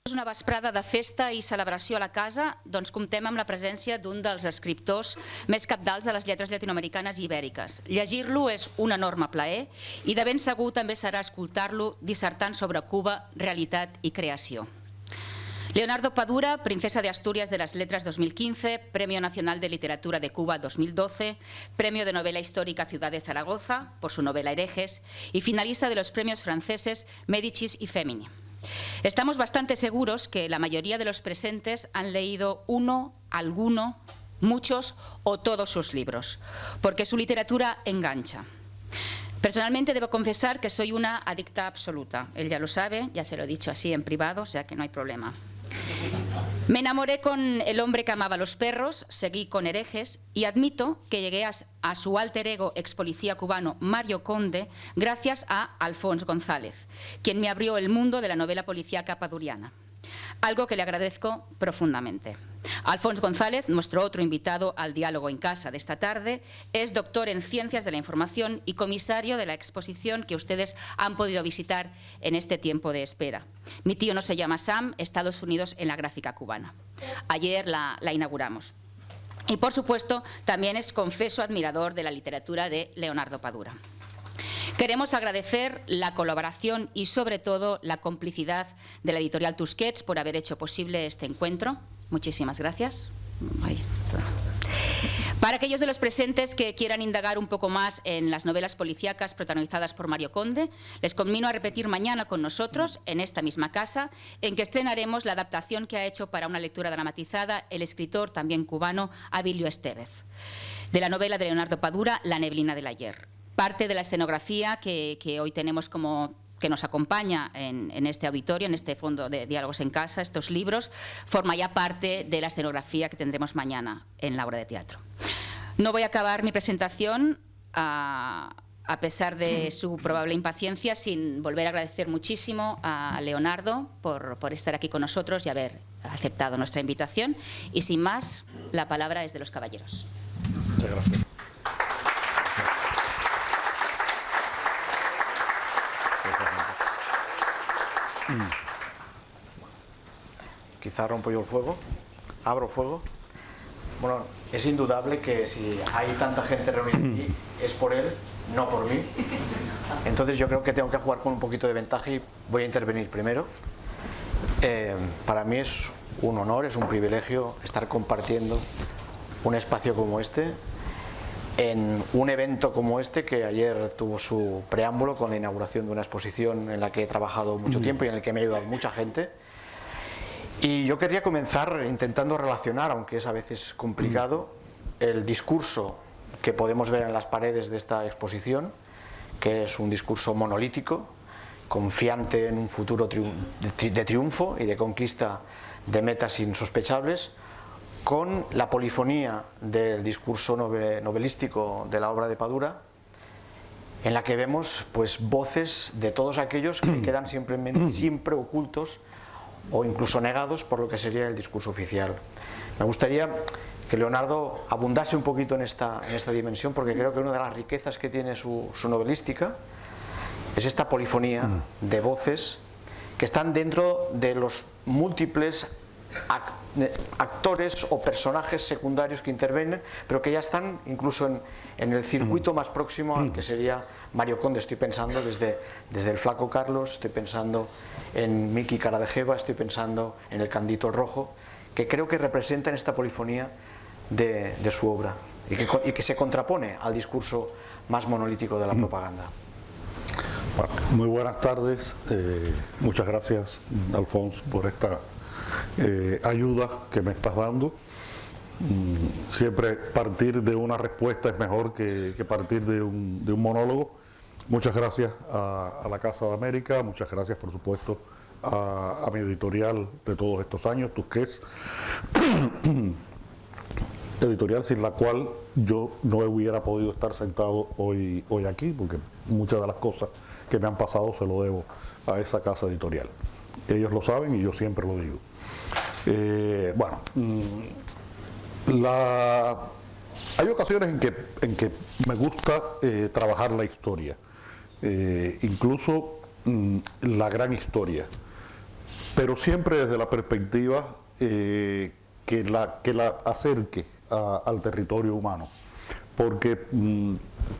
És una vesprada de festa i celebració a la casa, doncs comptem amb la presència d'un dels escriptors més cabdals de les lletres llatinoamericanes i ibèriques. Llegir-lo és un enorme plaer i de ben segur també serà escoltar-lo dissertant sobre Cuba, realitat i creació. Leonardo Padura, Princesa de Asturias de las Letras 2015, Premio Nacional de Literatura de Cuba 2012, Premio de Novela Histórica Ciudad de Zaragoza por su novela Herejes y finalista de los premios franceses Médicis y Femini. Estamos bastante seguros que la mayoría de los presentes han leído uno, alguno, muchos o todos sus libros, porque su literatura engancha. Personalmente debo confesar que soy una adicta absoluta. Él ya lo sabe, ya se lo he dicho así en privado, o sea que no hay problema. Me enamoré con El hombre que amaba a los perros, seguí con Herejes y admito que llegué a su alter ego ex policía cubano Mario Conde gracias a Alfons González, quien me abrió el mundo de la novela policíaca paduriana. Algo que le agradezco profundamente. Alfons González, nuestro otro invitado al diálogo en casa de esta tarde, es doctor en Ciencias de la Información y comisario de la exposición que ustedes han podido visitar en este tiempo de espera. Mi tío no se llama Sam, Estados Unidos en la gráfica cubana. Ayer la inauguramos. Y por supuesto también es confeso admirador de la literatura de Leonardo Padura. Queremos agradecer la colaboración y sobre todo la complicidad de la editorial Tusquets por haber hecho posible este encuentro. Muchísimas gracias. Ahí está. Para aquellos de los presentes que quieran indagar un poco más en las novelas policíacas protagonizadas por Mario Conde, les conmino a repetir mañana con nosotros, en esta misma casa, en que estrenaremos la adaptación que ha hecho para una lectura dramatizada el escritor también cubano Abilio Estévez, de la novela de Leonardo Padura, La neblina del ayer. Parte de la escenografía que hoy tenemos que nos acompaña en este auditorio, en este fondo de Diálogos en Casa, estos libros, forma ya parte de la escenografía que tendremos mañana en la obra de teatro. No voy a acabar mi presentación, a pesar de su probable impaciencia, sin volver a agradecer muchísimo a Leonardo por estar aquí con nosotros y haber aceptado nuestra invitación. Y sin más, la palabra es de los caballeros. Muchas gracias. Quizá rompo yo el fuego, abro fuego. Bueno, es indudable que si hay tanta gente reunida aquí es por él, no por mí. Entonces yo creo que tengo que jugar con un poquito de ventaja y voy a intervenir primero. Para mí es un honor, es un privilegio estar compartiendo un espacio como este, en un evento como este que ayer tuvo su preámbulo con la inauguración de una exposición en la que he trabajado mucho tiempo y en la que me ha ayudado mucha gente. Y yo quería comenzar intentando relacionar, aunque es a veces complicado, el discurso que podemos ver en las paredes de esta exposición, que es un discurso monolítico, confiante en un futuro de triunfo y de conquista de metas insospechables, con la polifonía del discurso novelístico de la obra de Padura, en la que vemos pues voces de todos aquellos que quedan siempre ocultos o incluso negados por lo que sería el discurso oficial. Me gustaría que Leonardo abundase un poquito en esta dimensión, porque creo que una de las riquezas que tiene su novelística es esta polifonía de voces que están dentro de los múltiples actores o personajes secundarios que intervienen, pero que ya están incluso en el circuito más próximo al que sería Mario Conde. Estoy pensando desde el Flaco Carlos, estoy pensando en Miki Cara de Jeva, estoy pensando en el Candito el Rojo, que creo que representan esta polifonía de su obra y que se contrapone al discurso más monolítico de la propaganda. Bueno, muy buenas tardes, muchas gracias, Alfons, por esta ayuda que me estás dando. Siempre partir de una respuesta es mejor que partir de un monólogo. Muchas gracias a la Casa de América, muchas gracias por supuesto a mi editorial de todos estos años, Tusquets, editorial sin la cual yo no hubiera podido estar sentado hoy aquí, porque muchas de las cosas que me han pasado se lo debo a esa casa editorial. Ellos lo saben y yo siempre lo digo. Bueno, hay ocasiones en que me gusta trabajar la historia, incluso la gran historia. pero siempre desde la perspectiva que la acerque al territorio humano, porque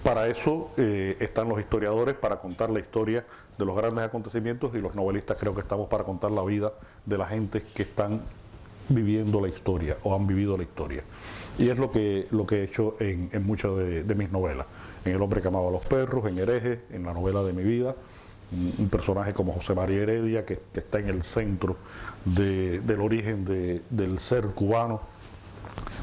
para eso están los historiadores, para contar la historia de los grandes acontecimientos, y los novelistas creo que estamos para contar la vida de la gente que están viviendo la historia o han vivido la historia. Y es lo que he hecho en muchas de mis novelas. En El hombre que amaba a los perros, en Hereje, en la novela de mi vida, un personaje como José María Heredia, que está en el centro del origen del ser cubano,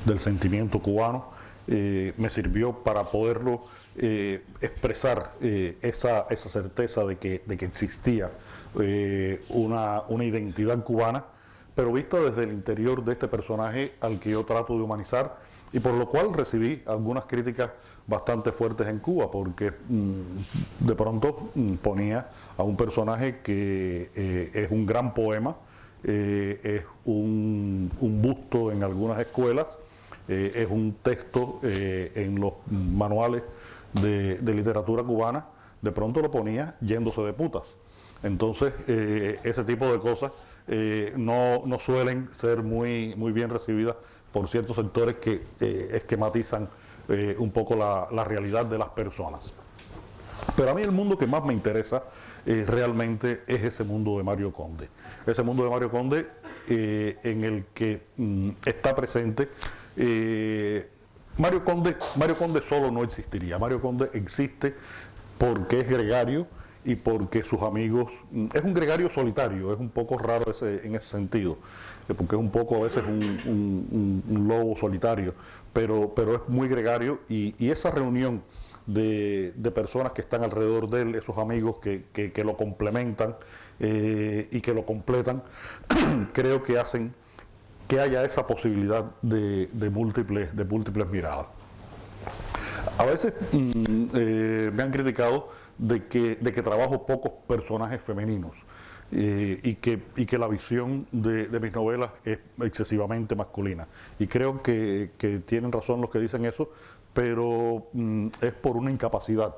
del sentimiento cubano, me sirvió para poderlo expresar esa certeza de que existía una identidad cubana, pero vista desde el interior de este personaje al que yo trato de humanizar, y por lo cual recibí algunas críticas bastante fuertes en Cuba, porque de pronto ponía a un personaje que es un gran poema, es un busto en algunas escuelas, es un texto en los manuales de literatura cubana, de pronto lo ponía yéndose de putas. Entonces, ese tipo de cosas no suelen ser muy bien recibidas por ciertos sectores que esquematizan un poco la realidad de las personas. Pero a mí el mundo que más me interesa realmente es ese mundo de Mario Conde. Ese mundo de Mario Conde en el que está presente. Mario Conde solo no existiría. Mario Conde existe porque es gregario y porque sus amigos, es un gregario solitario, es un poco raro en ese sentido, porque es un poco a veces un lobo solitario, pero es muy gregario, y esa reunión de personas que están alrededor de él, esos amigos que lo complementan y que lo completan, creo que hacen que haya esa posibilidad de múltiples miradas. A veces me han criticado de que trabajo pocos personajes femeninos y que la visión de mis novelas es excesivamente masculina. Y creo que tienen razón los que dicen eso, pero es por una incapacidad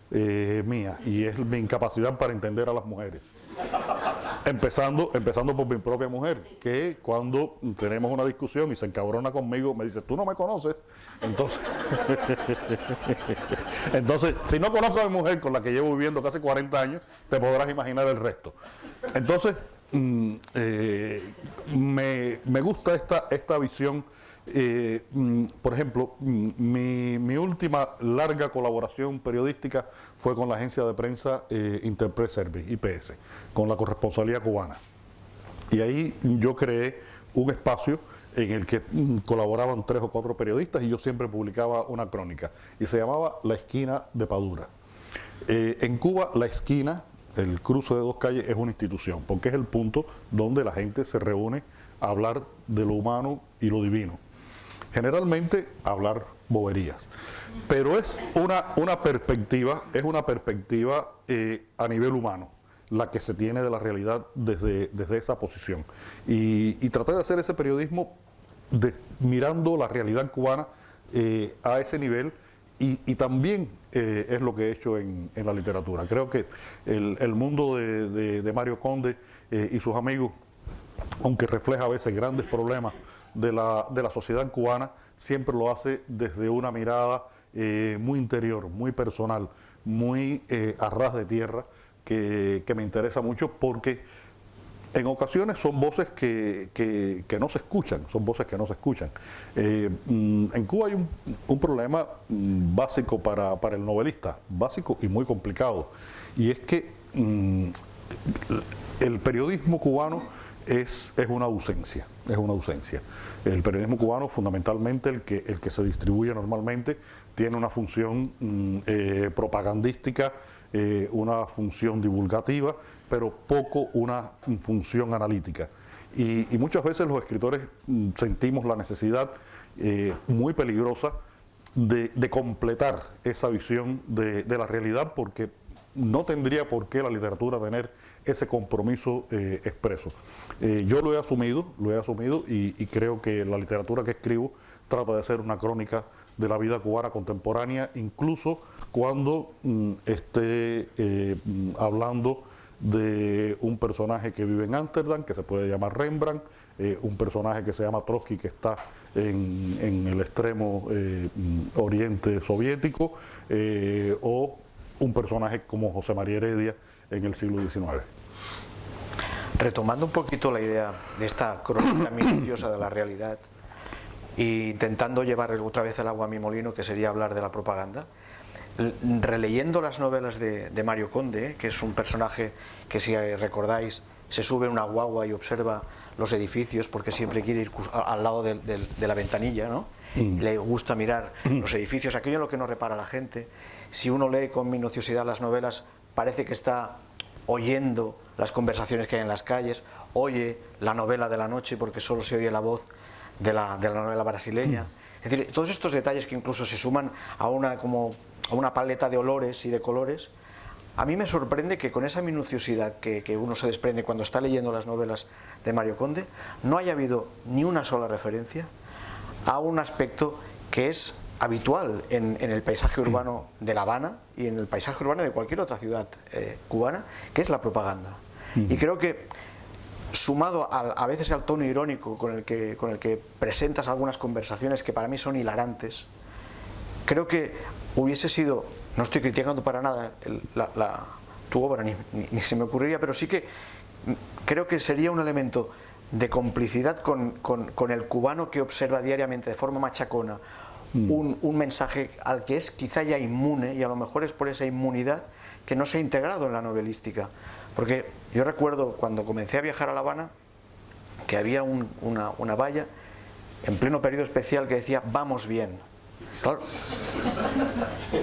mía, y es mi incapacidad para entender a las mujeres. Empezando por mi propia mujer, que cuando tenemos una discusión y se encabrona conmigo, me dice, tú no me conoces. Entonces, si no conozco a mi mujer, con la que llevo viviendo casi 40 años, te podrás imaginar el resto. Entonces, me gusta esta visión. Por ejemplo, mi última larga colaboración periodística fue con la agencia de prensa Interpress Service, IPS, con la corresponsalía cubana. Y ahí yo creé un espacio en el que colaboraban 3 o 4 periodistas, y yo siempre publicaba una crónica, y se llamaba La Esquina de Padura. En Cuba, la esquina, el cruce de 2 calles, es una institución, porque es el punto donde la gente se reúne a hablar de lo humano y lo divino. Generalmente hablar boberías, pero es una perspectiva a nivel humano, la que se tiene de la realidad desde esa posición. Y traté de hacer ese periodismo mirando la realidad cubana a ese nivel, y también es lo que he hecho en la literatura. Creo que el mundo de Mario Conde y sus amigos, aunque refleja a veces grandes problemas de la sociedad cubana, siempre lo hace desde una mirada muy interior, muy personal, muy a ras de tierra, que me interesa mucho, porque en ocasiones son voces que no se escuchan, en Cuba hay un problema básico para el novelista, básico y muy complicado, y es que el periodismo cubano es una ausencia. El periodismo cubano, fundamentalmente el que se distribuye normalmente, tiene una función propagandística, una función divulgativa, pero poco una función analítica. Y muchas veces los escritores sentimos la necesidad muy peligrosa de completar esa visión de la realidad, porque no tendría por qué la literatura tener ese compromiso expreso. Yo lo he asumido y creo que la literatura que escribo trata de hacer una crónica de la vida cubana contemporánea, incluso cuando esté hablando de un personaje que vive en Ámsterdam, que se puede llamar Rembrandt, un personaje que se llama Trotsky, que está en el extremo oriente soviético, o un personaje como José María Heredia en el siglo XIX. Retomando un poquito la idea de esta crónica minuciosa de la realidad e intentando llevar otra vez el agua a mi molino, que sería hablar de la propaganda, releyendo las novelas de Mario Conde, que es un personaje que, si recordáis, se sube en una guagua y observa los edificios porque siempre quiere ir al lado de la ventanilla, ¿no? Le gusta mirar los edificios, aquello en lo que no repara la gente. Si uno lee con minuciosidad las novelas, parece que está oyendo las conversaciones que hay en las calles, oye la novela de la noche porque solo se oye la voz de la novela brasileña. Es decir, todos estos detalles que incluso se suman a una paleta de olores y de colores. A mí me sorprende que con esa minuciosidad que uno se desprende cuando está leyendo las novelas de Mario Conde, no haya habido ni una sola referencia a un aspecto que es habitual en el paisaje urbano de La Habana y en el paisaje urbano de cualquier otra ciudad cubana, que es la propaganda. Y creo que, sumado a veces al tono irónico con el que presentas algunas conversaciones que para mí son hilarantes, creo que hubiese sido, no estoy criticando para nada tu obra, ni se me ocurriría, pero sí que creo que sería un elemento de complicidad con el cubano que observa diariamente de forma machacona un mensaje al que es quizá ya inmune, y a lo mejor es por esa inmunidad que no se ha integrado en la novelística. Porque yo recuerdo cuando comencé a viajar a La Habana que había una valla en pleno periodo especial que decía "vamos bien". Claro,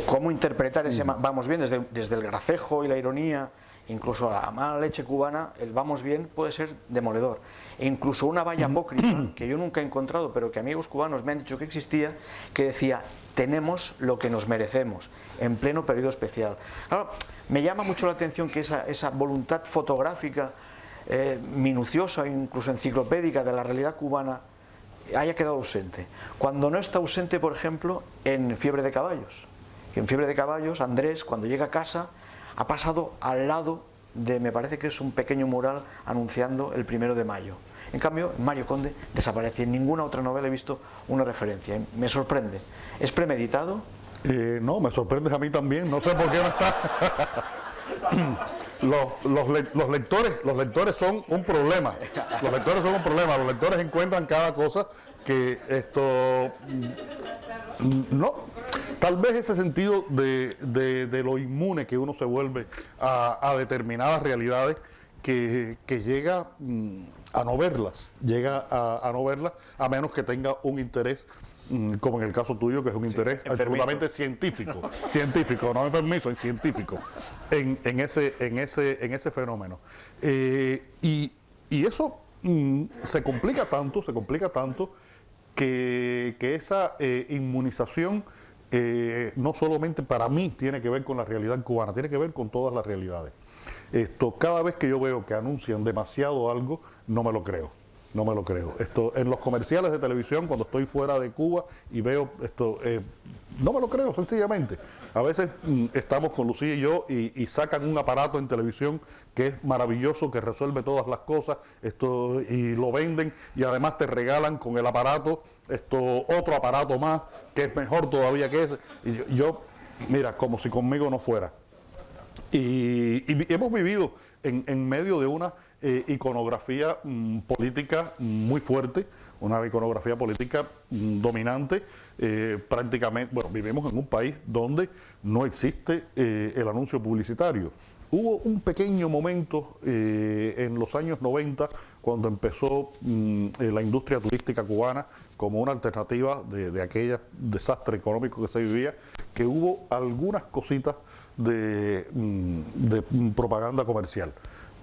¿cómo interpretar ese "vamos bien"? Desde el gracejo y la ironía, incluso a la mala leche cubana, el "vamos bien" puede ser demoledor. E incluso una valla apócrifa, que yo nunca he encontrado, pero que amigos cubanos me han dicho que existía, que decía "tenemos lo que nos merecemos", en pleno periodo especial. Claro, me llama mucho la atención que esa voluntad fotográfica, minuciosa, incluso enciclopédica de la realidad cubana, haya quedado ausente. Cuando no está ausente, por ejemplo, en Fiebre de Caballos. Que en Fiebre de Caballos, Andrés, cuando llega a casa, ha pasado al lado de, me parece que es un pequeño mural anunciando el 1 de mayo. En cambio, Mario Conde desaparece. En ninguna otra novela he visto una referencia. Me sorprende. ¿Es premeditado? No, me sorprendes a mí también. No sé por qué no está. Los lectores son un problema. Los lectores son un problema. Los lectores encuentran cada cosa que no. Tal vez ese sentido de lo inmune que uno se vuelve a determinadas realidades que llega a no verlas, a no verlas, a menos que tenga un interés, como en el caso tuyo, que es un interés absolutamente científico, no enfermizo, científico, en ese fenómeno. Y eso se complica tanto que esa inmunización no solamente para mí tiene que ver con la realidad cubana, tiene que ver con todas las realidades. Cada vez que yo veo que anuncian demasiado algo, no me lo creo. En los comerciales de televisión, cuando estoy fuera de Cuba y veo esto, no me lo creo, sencillamente. A veces estamos con Lucía y yo y sacan un aparato en televisión que es maravilloso, que resuelve todas las cosas, y lo venden, y además te regalan con el aparato otro aparato más que es mejor todavía que ese. Y yo mira, como si conmigo no fuera. Y hemos vivido en medio de una iconografía política muy fuerte, una iconografía política dominante, prácticamente. Bueno, vivimos en un país donde no existe el anuncio publicitario. Hubo un pequeño momento en los años 90, cuando empezó la industria turística cubana como una alternativa de aquel desastre económico que se vivía, que hubo algunas cositas de propaganda comercial,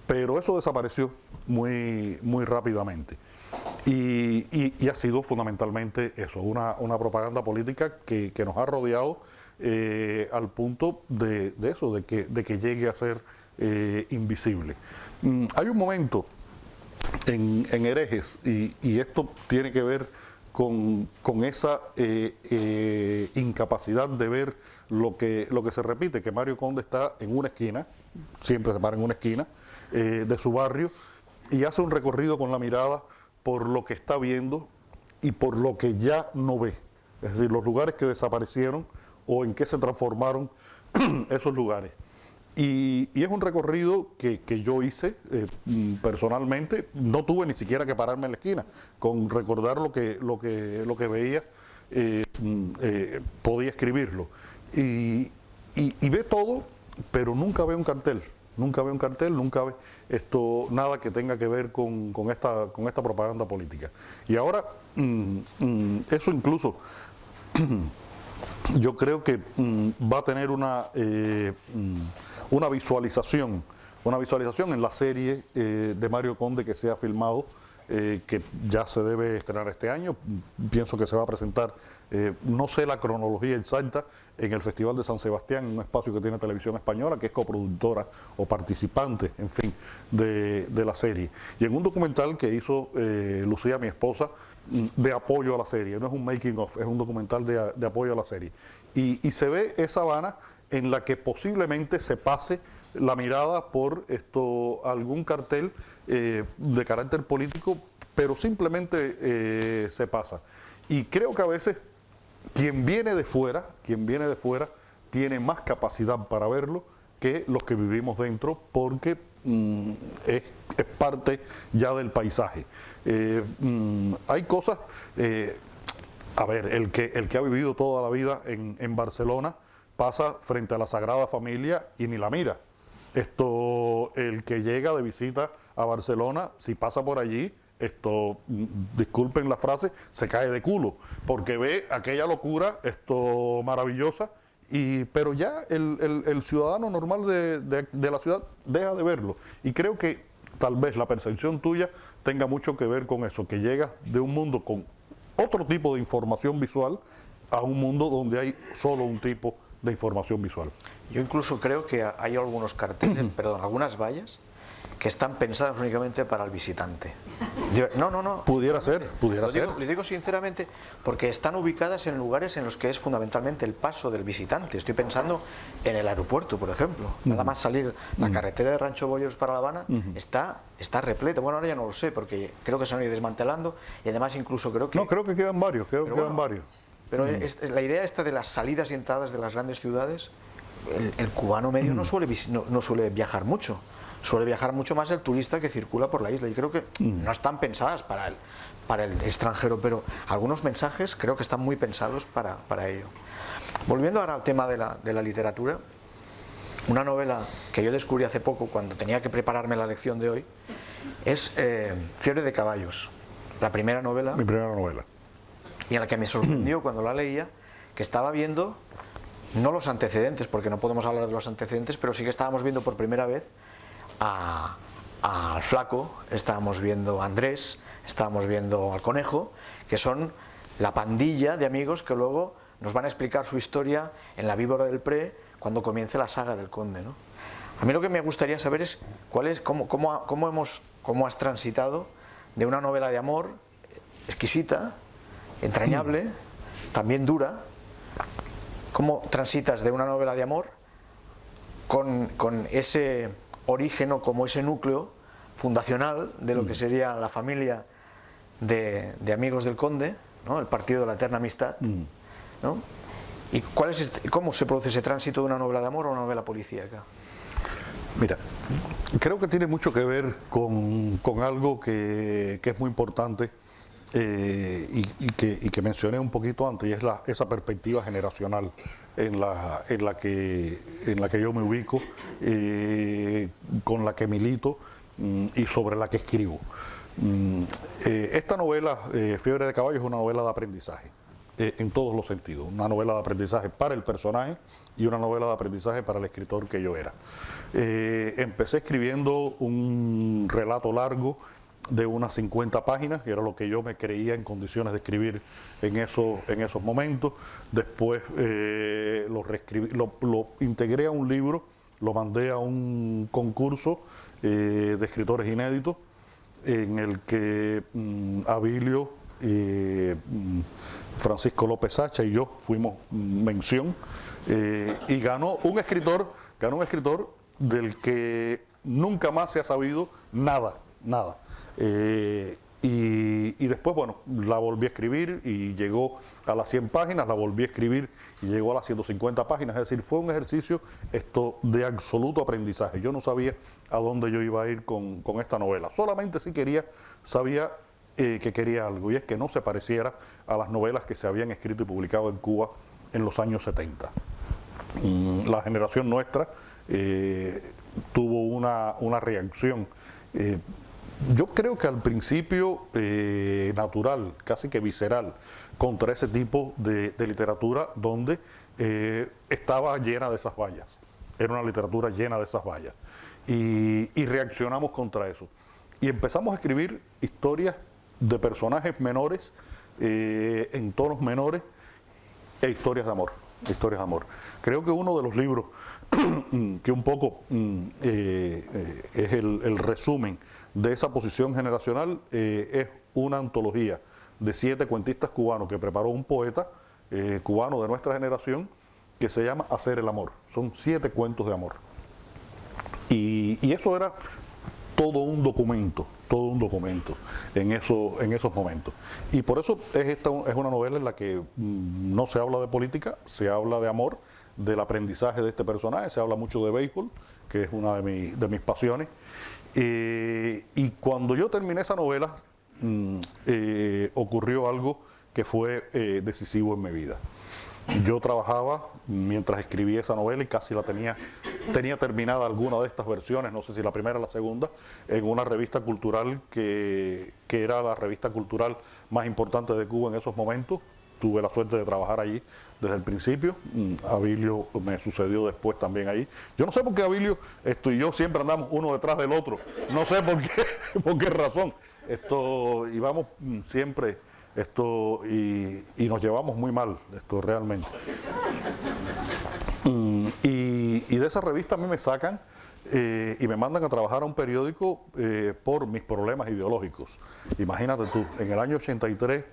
pero eso desapareció muy rápidamente, y ha sido fundamentalmente eso, una propaganda política que nos ha rodeado al punto de que llegue a ser invisible. Hay un momento en Herejes, y esto tiene que ver con esa incapacidad de ver lo que se repite, que Mario Conde está en una esquina, siempre se para en una esquina de su barrio, y hace un recorrido con la mirada por lo que está viendo y por lo que ya no ve. Es decir, los lugares que desaparecieron o en qué se transformaron esos lugares. Y es un recorrido que yo hice personalmente, no tuve ni siquiera que pararme en la esquina, con recordar lo que veía, podía escribirlo. Y ve todo, pero nunca ve un cartel. Nunca ve un cartel, nunca ve nada que tenga que ver con esta propaganda política. Y ahora, eso incluso, yo creo que va a tener una visualización en la serie de Mario Conde que se ha filmado, que ya se debe estrenar este año. Pienso que se va a presentar, no sé la cronología exacta, en el Festival de San Sebastián, en un espacio que tiene Televisión Española, que es coproductora o participante, en fin, de la serie. Y en un documental que hizo Lucía, mi esposa, de apoyo a la serie, no es un making of, es un documental de apoyo a la serie. Y se ve esa Habana en la que posiblemente se pase la mirada por algún cartel de carácter político, pero simplemente se pasa. Y creo que a veces quien viene de fuera tiene más capacidad para verlo que los que vivimos dentro, porque es parte ya del paisaje. Hay cosas, a ver, el que ha vivido toda la vida en Barcelona pasa frente a la Sagrada Familia y ni la mira. El que llega de visita a Barcelona, si pasa por allí, disculpen la frase, se cae de culo, porque ve aquella locura maravillosa, pero ya el ciudadano normal de la ciudad deja de verlo. Y creo que tal vez la percepción tuya tenga mucho que ver con eso, que llegas de un mundo con otro tipo de información visual a un mundo donde hay solo un tipo de información visual. Yo incluso creo que hay algunos carteles, perdón, algunas vallas que están pensadas únicamente para el visitante. No. Pudiera ser. Lo digo sinceramente, porque están ubicadas en lugares en los que es fundamentalmente el paso del visitante. Estoy pensando en el aeropuerto, por ejemplo. Nada más salir la carretera de Rancho Bollos para La Habana está repleta. Bueno, ahora ya no lo sé, porque creo que se han ido desmantelando, y además incluso creo que... No, creo que quedan varios, Pero la idea esta de las salidas y entradas de las grandes ciudades, el cubano medio no suele viajar mucho. Suele viajar mucho más el turista que circula por la isla. Y creo que no están pensadas para el extranjero, pero algunos mensajes creo que están muy pensados para ello. Volviendo ahora al tema de la literatura, una novela que yo descubrí hace poco cuando tenía que prepararme la lección de hoy es Fiebre de caballos, la primera novela. Mi primera novela. Y a la que me sorprendió cuando la leía, que estaba viendo, no los antecedentes, porque no podemos hablar de los antecedentes, pero sí que estábamos viendo por primera vez al Flaco, estábamos viendo a Andrés, estábamos viendo al Conejo, que son la pandilla de amigos que luego nos van a explicar su historia en La víbora del Pré cuando comience la saga del Conde, ¿no? A mí lo que me gustaría saber es cómo has transitado de una novela de amor exquisita, entrañable, también dura. ¿Cómo transitas de una novela de amor con ese origen o como ese núcleo fundacional de lo que sería la familia de amigos del Conde, ¿no? El partido de la eterna amistad, ¿no? ¿Y cómo se produce ese tránsito de una novela de amor a una novela policíaca? Mira, creo que tiene mucho que ver con algo que es muy importante, y que mencioné un poquito antes, y es esa perspectiva generacional en la que yo me ubico, con la que milito y sobre la que escribo. Esta novela, Fiebre de caballos, es una novela de aprendizaje, en todos los sentidos. Una novela de aprendizaje para el personaje y una novela de aprendizaje para el escritor que yo era. Empecé escribiendo un relato largo de unas 50 páginas, que era lo que yo me creía en condiciones de escribir en esos momentos. Después lo integré a un libro, lo mandé a un concurso de escritores inéditos, en el que Abilio, Francisco López Sacha y yo fuimos mención. Y ganó un escritor del que nunca más se ha sabido nada. Y después, bueno, la volví a escribir y llegó a las 100 páginas, la volví a escribir y llegó a las 150 páginas. Es decir, fue un ejercicio de absoluto aprendizaje. Yo no sabía a dónde yo iba a ir con esta novela. Solamente sí sabía que quería algo, y es que no se pareciera a las novelas que se habían escrito y publicado en Cuba en los años 70. La generación nuestra tuvo una reacción, yo creo que al principio natural, casi que visceral, contra ese tipo de literatura donde estaba llena de esas vallas. Era una literatura llena de esas vallas. Y reaccionamos contra eso. Y empezamos a escribir historias de personajes menores, en tonos menores, e historias de amor. Creo que uno de los libros que un poco es el resumen de esa posición generacional es una antología de 7 cuentistas cubanos que preparó un poeta cubano de nuestra generación que se llama Hacer el amor. Son 7 cuentos de amor. Y eso era todo un documento en esos momentos. Y por eso es una novela en la que no se habla de política, se habla de amor, del aprendizaje de este personaje, se habla mucho de béisbol, que es una de mis pasiones. Y cuando yo terminé esa novela, ocurrió algo que fue decisivo en mi vida. Yo trabajaba mientras escribía esa novela y casi tenía terminada alguna de estas versiones, no sé si la primera o la segunda, en una revista cultural que era la revista cultural más importante de Cuba en esos momentos. Tuve la suerte de trabajar allí desde el principio. Abilio me sucedió después también ahí. Yo no sé por qué Abilio y yo siempre andamos uno detrás del otro. No sé por qué razón. Y vamos siempre y nos llevamos muy mal, realmente. Y de esa revista a mí me sacan y me mandan a trabajar a un periódico por mis problemas ideológicos. Imagínate tú, en el año 83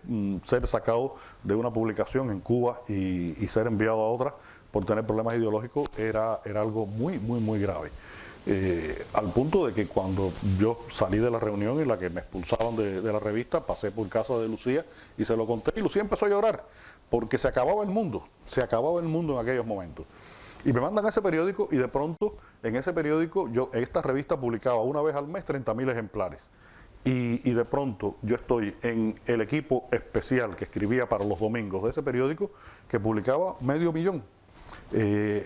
ser sacado de una publicación en Cuba y ser enviado a otra por tener problemas ideológicos era algo muy, muy, muy grave. Al punto de que cuando yo salí de la reunión en la que me expulsaban de la revista, pasé por casa de Lucía y se lo conté, y Lucía empezó a llorar porque se acababa el mundo en aquellos momentos. Y me mandan a ese periódico, y de pronto en ese periódico, esta revista publicaba una vez al mes 30.000 ejemplares. Y de pronto yo estoy en el equipo especial que escribía para los domingos de ese periódico, que publicaba 500.000.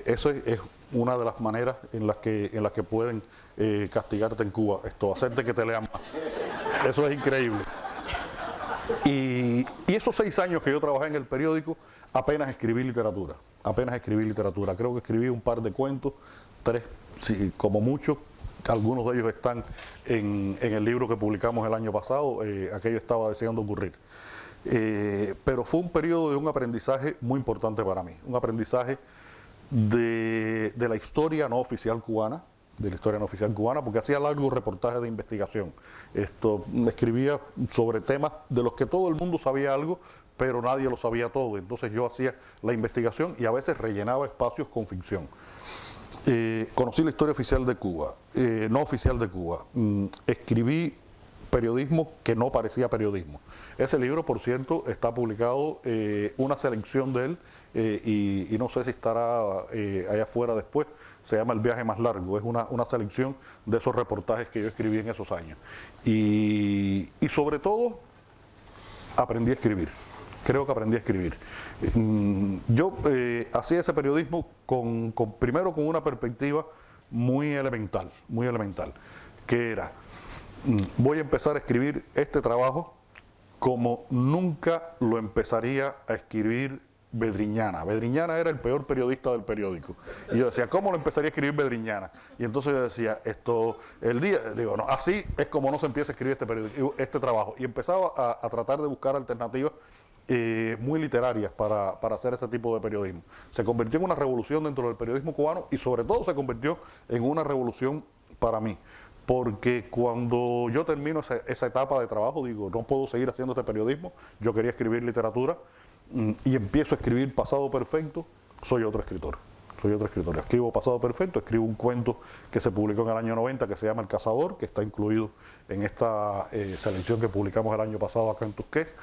Eso es una de las maneras en las que pueden castigarte en Cuba, hacerte que te lean más. Eso es increíble. Y esos 6 años que yo trabajé en el periódico, apenas escribí literatura. Creo que escribí un par de cuentos, 3, sí, como mucho. Algunos de ellos están en el libro que publicamos el año pasado. Aquello estaba deseando ocurrir. Pero fue un periodo de un aprendizaje muy importante para mí. Un aprendizaje de la historia no oficial cubana, porque hacía largos reportajes de investigación. Escribía sobre temas de los que todo el mundo sabía algo, pero nadie lo sabía todo. Entonces yo hacía la investigación y a veces rellenaba espacios con ficción. Conocí la historia oficial de Cuba, no oficial de Cuba. Escribí periodismo que no parecía periodismo. Ese libro, por cierto, está publicado, una selección de él, y no sé si estará allá afuera después. Se llama El viaje más largo. Es una selección de esos reportajes que yo escribí en esos años. Y sobre todo, aprendí a escribir. Creo que aprendí a escribir. Yo hacía ese periodismo primero con una perspectiva muy elemental, que era: voy a empezar a escribir este trabajo como nunca lo empezaría a escribir Bedriñana. Bedriñana era el peor periodista del periódico. Y yo decía, ¿cómo lo empezaría a escribir Bedriñana? Y entonces yo decía, no, así es como no se empieza a escribir este trabajo. Y empezaba a tratar de buscar alternativas muy literarias para hacer ese tipo de periodismo. Se convirtió en una revolución dentro del periodismo cubano, y sobre todo se convirtió en una revolución para mí. Porque cuando yo termino esa etapa de trabajo, digo, no puedo seguir haciendo este periodismo. Yo quería escribir literatura, y empiezo a escribir Pasado Perfecto, soy otro escritor. Soy otro escritor. Escribo Pasado Perfecto, escribo un cuento que se publicó en el año 90 que se llama El Cazador, que está incluido en esta selección que publicamos el año pasado acá en Tusqués.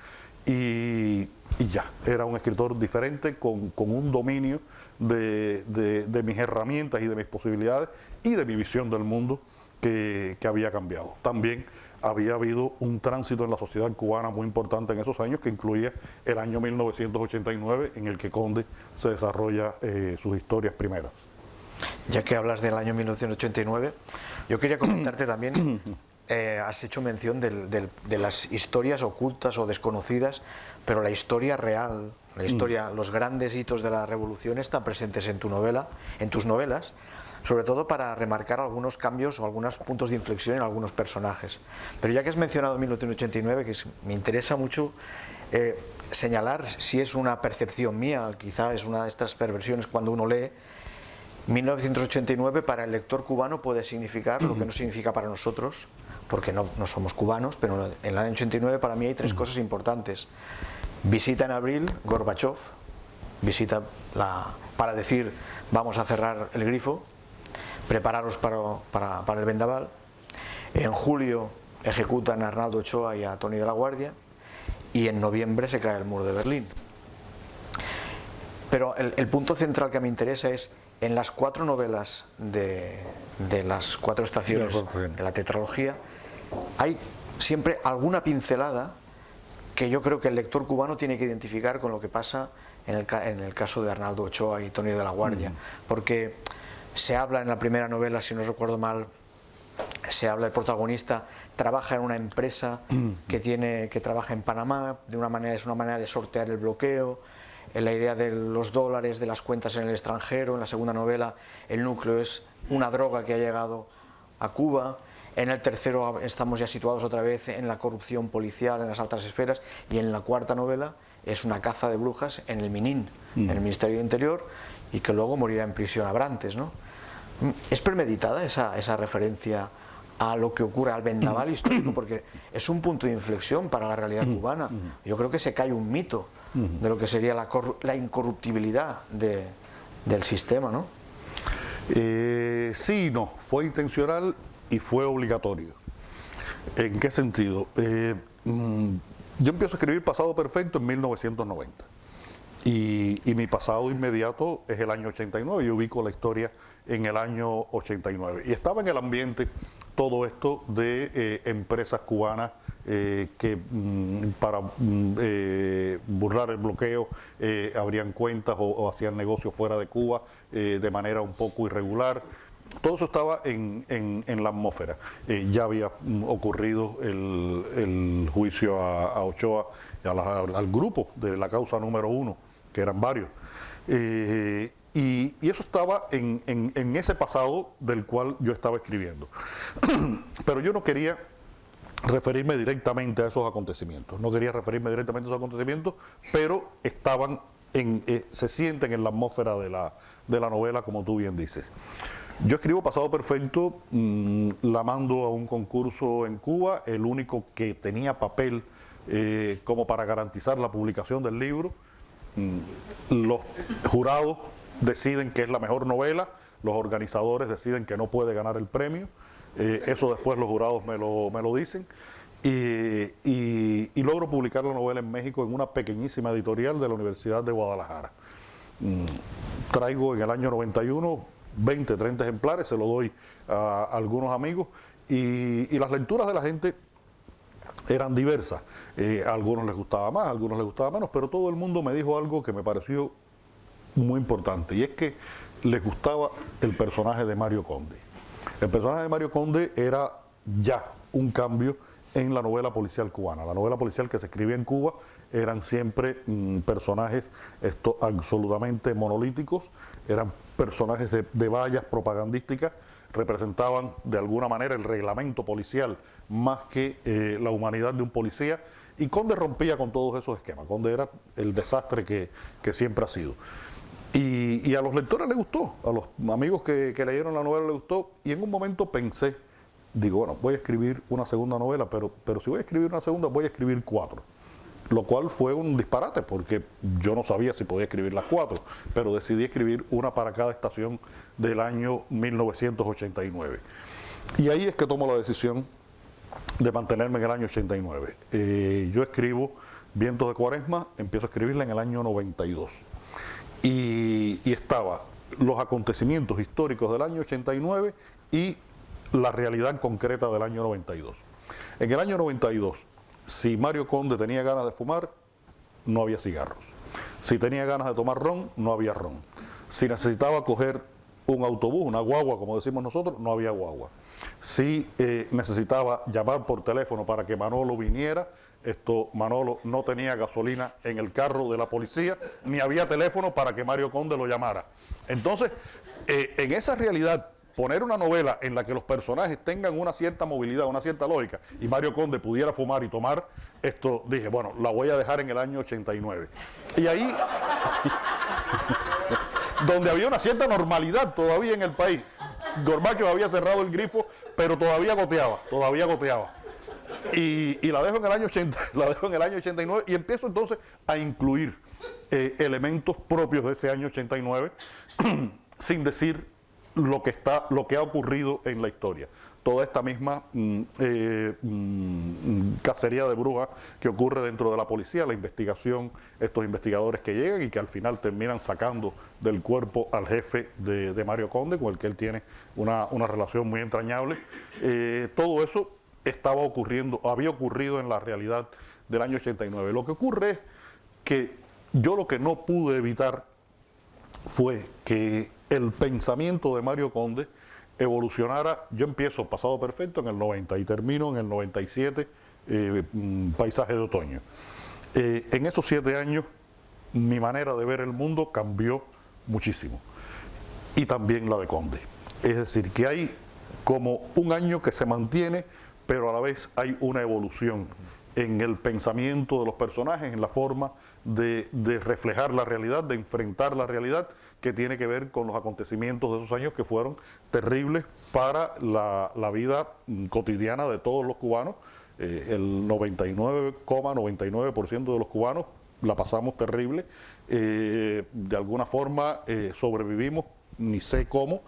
Y ya, era un escritor diferente con un dominio de mis herramientas y de mis posibilidades y de mi visión del mundo que había cambiado. También había habido un tránsito en la sociedad cubana muy importante en esos años, que incluía el año 1989, en el que Conde se desarrolla sus historias primeras. Ya que hablas del año 1989, yo quería comentarte también, has hecho mención de las historias ocultas o desconocidas, pero la historia real, la historia, los grandes hitos de la revolución están presentes en tu novela, en tus novelas, sobre todo para remarcar algunos cambios o algunos puntos de inflexión en algunos personajes. Pero ya que has mencionado 1989, me interesa mucho señalar si es una percepción mía, quizá es una de estas perversiones cuando uno lee. 1989 para el lector cubano puede significar lo que no significa para nosotros, porque no somos cubanos, pero en el año 89 para mí hay tres cosas importantes. Visita en abril Gorbachov, visita para decir vamos a cerrar el grifo, prepararos para el vendaval. En julio ejecutan a Arnaldo Ochoa y a Tony de la Guardia, y en noviembre se cae el muro de Berlín. Pero el punto central que me interesa es, en las cuatro novelas de las cuatro estaciones de la tetralogía, hay siempre alguna pincelada que yo creo que el lector cubano tiene que identificar con lo que pasa en el caso de Arnaldo Ochoa y Tony de la Guardia, porque se habla en la primera novela, si no recuerdo mal, se habla, el protagonista trabaja en una empresa que trabaja en Panamá, es una manera de sortear el bloqueo, la idea de los dólares, de las cuentas en el extranjero. En la segunda novela el núcleo es una droga que ha llegado a Cuba. En el tercero estamos ya situados otra vez en la corrupción policial, en las altas esferas, y en la cuarta novela es una caza de brujas en el MININ, en el Ministerio del Interior, y que luego morirá en prisión Abrantes, ¿no? ¿Es premeditada esa referencia a lo que ocurre, al vendaval histórico? Porque es un punto de inflexión para la realidad cubana. Yo creo que se cae un mito de lo que sería la incorruptibilidad del sistema, ¿no? Sí y no, fue intencional y fue obligatorio. ¿En qué sentido? Yo empiezo a escribir Pasado Perfecto en 1990 y mi pasado inmediato es el año 89. Yo ubico la historia en el año 89 y estaba en el ambiente todo esto de empresas cubanas que para burlar el bloqueo abrían cuentas o hacían negocios fuera de Cuba de manera un poco irregular. Todo eso estaba en la atmósfera. Ya había ocurrido el juicio a Ochoa, al grupo de la causa número 1, que eran varios. Y eso estaba en ese pasado del cual yo estaba escribiendo. Pero yo no quería referirme directamente a esos acontecimientos. No quería referirme directamente a esos acontecimientos, pero estaban se sienten en la atmósfera de la novela, como tú bien dices. Yo escribo Pasado Perfecto, la mando a un concurso en Cuba, el único que tenía papel como para garantizar la publicación del libro. Los jurados deciden que es la mejor novela, los organizadores deciden que no puede ganar el premio, eso después los jurados me lo dicen, y logro publicar la novela en México en una pequeñísima editorial de la Universidad de Guadalajara. Traigo en el año 91 20, 30 ejemplares, se lo doy a algunos amigos, y las lecturas de la gente eran diversas. A algunos les gustaba más, a algunos les gustaba menos, pero todo el mundo me dijo algo que me pareció muy importante, y es que les gustaba el personaje de Mario Conde. El personaje de Mario Conde era ya un cambio en la novela policial cubana. La novela policial que se escribía en Cuba eran siempre personajes absolutamente monolíticos, eran personajes de vallas propagandísticas, representaban de alguna manera el reglamento policial más que la humanidad de un policía, y Conde rompía con todos esos esquemas. Conde era el desastre que siempre ha sido. Y a los lectores les gustó, a los amigos que leyeron la novela les gustó, y en un momento pensé, digo, bueno, voy a escribir una segunda novela, pero si voy a escribir una segunda, voy a escribir 4. lo cual fue un disparate porque yo no sabía si podía escribir las 4, pero decidí escribir una para cada estación del año 1989. Y ahí es que tomo la decisión de mantenerme en el año 89. Yo escribo Vientos de Cuaresma, empiezo a escribirla en el año 92. Y estaba los acontecimientos históricos del año 89 y la realidad concreta del año 92. En el año 92, si Mario Conde tenía ganas de fumar, no había cigarros. Si tenía ganas de tomar ron, no había ron. Si necesitaba coger un autobús, una guagua, como decimos nosotros, no había guagua. Si necesitaba llamar por teléfono para que Manolo viniera, Manolo no tenía gasolina en el carro de la policía, ni había teléfono para que Mario Conde lo llamara. Entonces, en esa realidad, poner una novela en la que los personajes tengan una cierta movilidad, una cierta lógica, y Mario Conde pudiera fumar y tomar, dije, bueno, la voy a dejar en el año 89. Y ahí, donde había una cierta normalidad todavía en el país, Gorbachev había cerrado el grifo, pero todavía goteaba. Y la dejo en el año 89 y empiezo entonces a incluir elementos propios de ese año 89 sin decir lo que ha ocurrido en la historia. Toda esta misma cacería de brujas que ocurre dentro de la policía, la investigación, estos investigadores que llegan y que al final terminan sacando del cuerpo al jefe de Mario Conde, con el que él tiene una relación muy entrañable. Todo eso había ocurrido en la realidad del año 89. Lo que ocurre es que yo lo que no pude evitar fue que el pensamiento de Mario Conde evolucionara. Yo empiezo Pasado Perfecto en el 90 y termino en el 97, Paisaje de Otoño. En esos 7 años mi manera de ver el mundo cambió muchísimo, y también la de Conde. Es decir, que hay como un año que se mantiene, pero a la vez hay una evolución en el pensamiento de los personajes, en la forma de reflejar la realidad, de enfrentar la realidad, que tiene que ver con los acontecimientos de esos años que fueron terribles para la vida cotidiana de todos los cubanos. El 99,99% de los cubanos la pasamos terrible. De alguna forma sobrevivimos, ni sé cómo.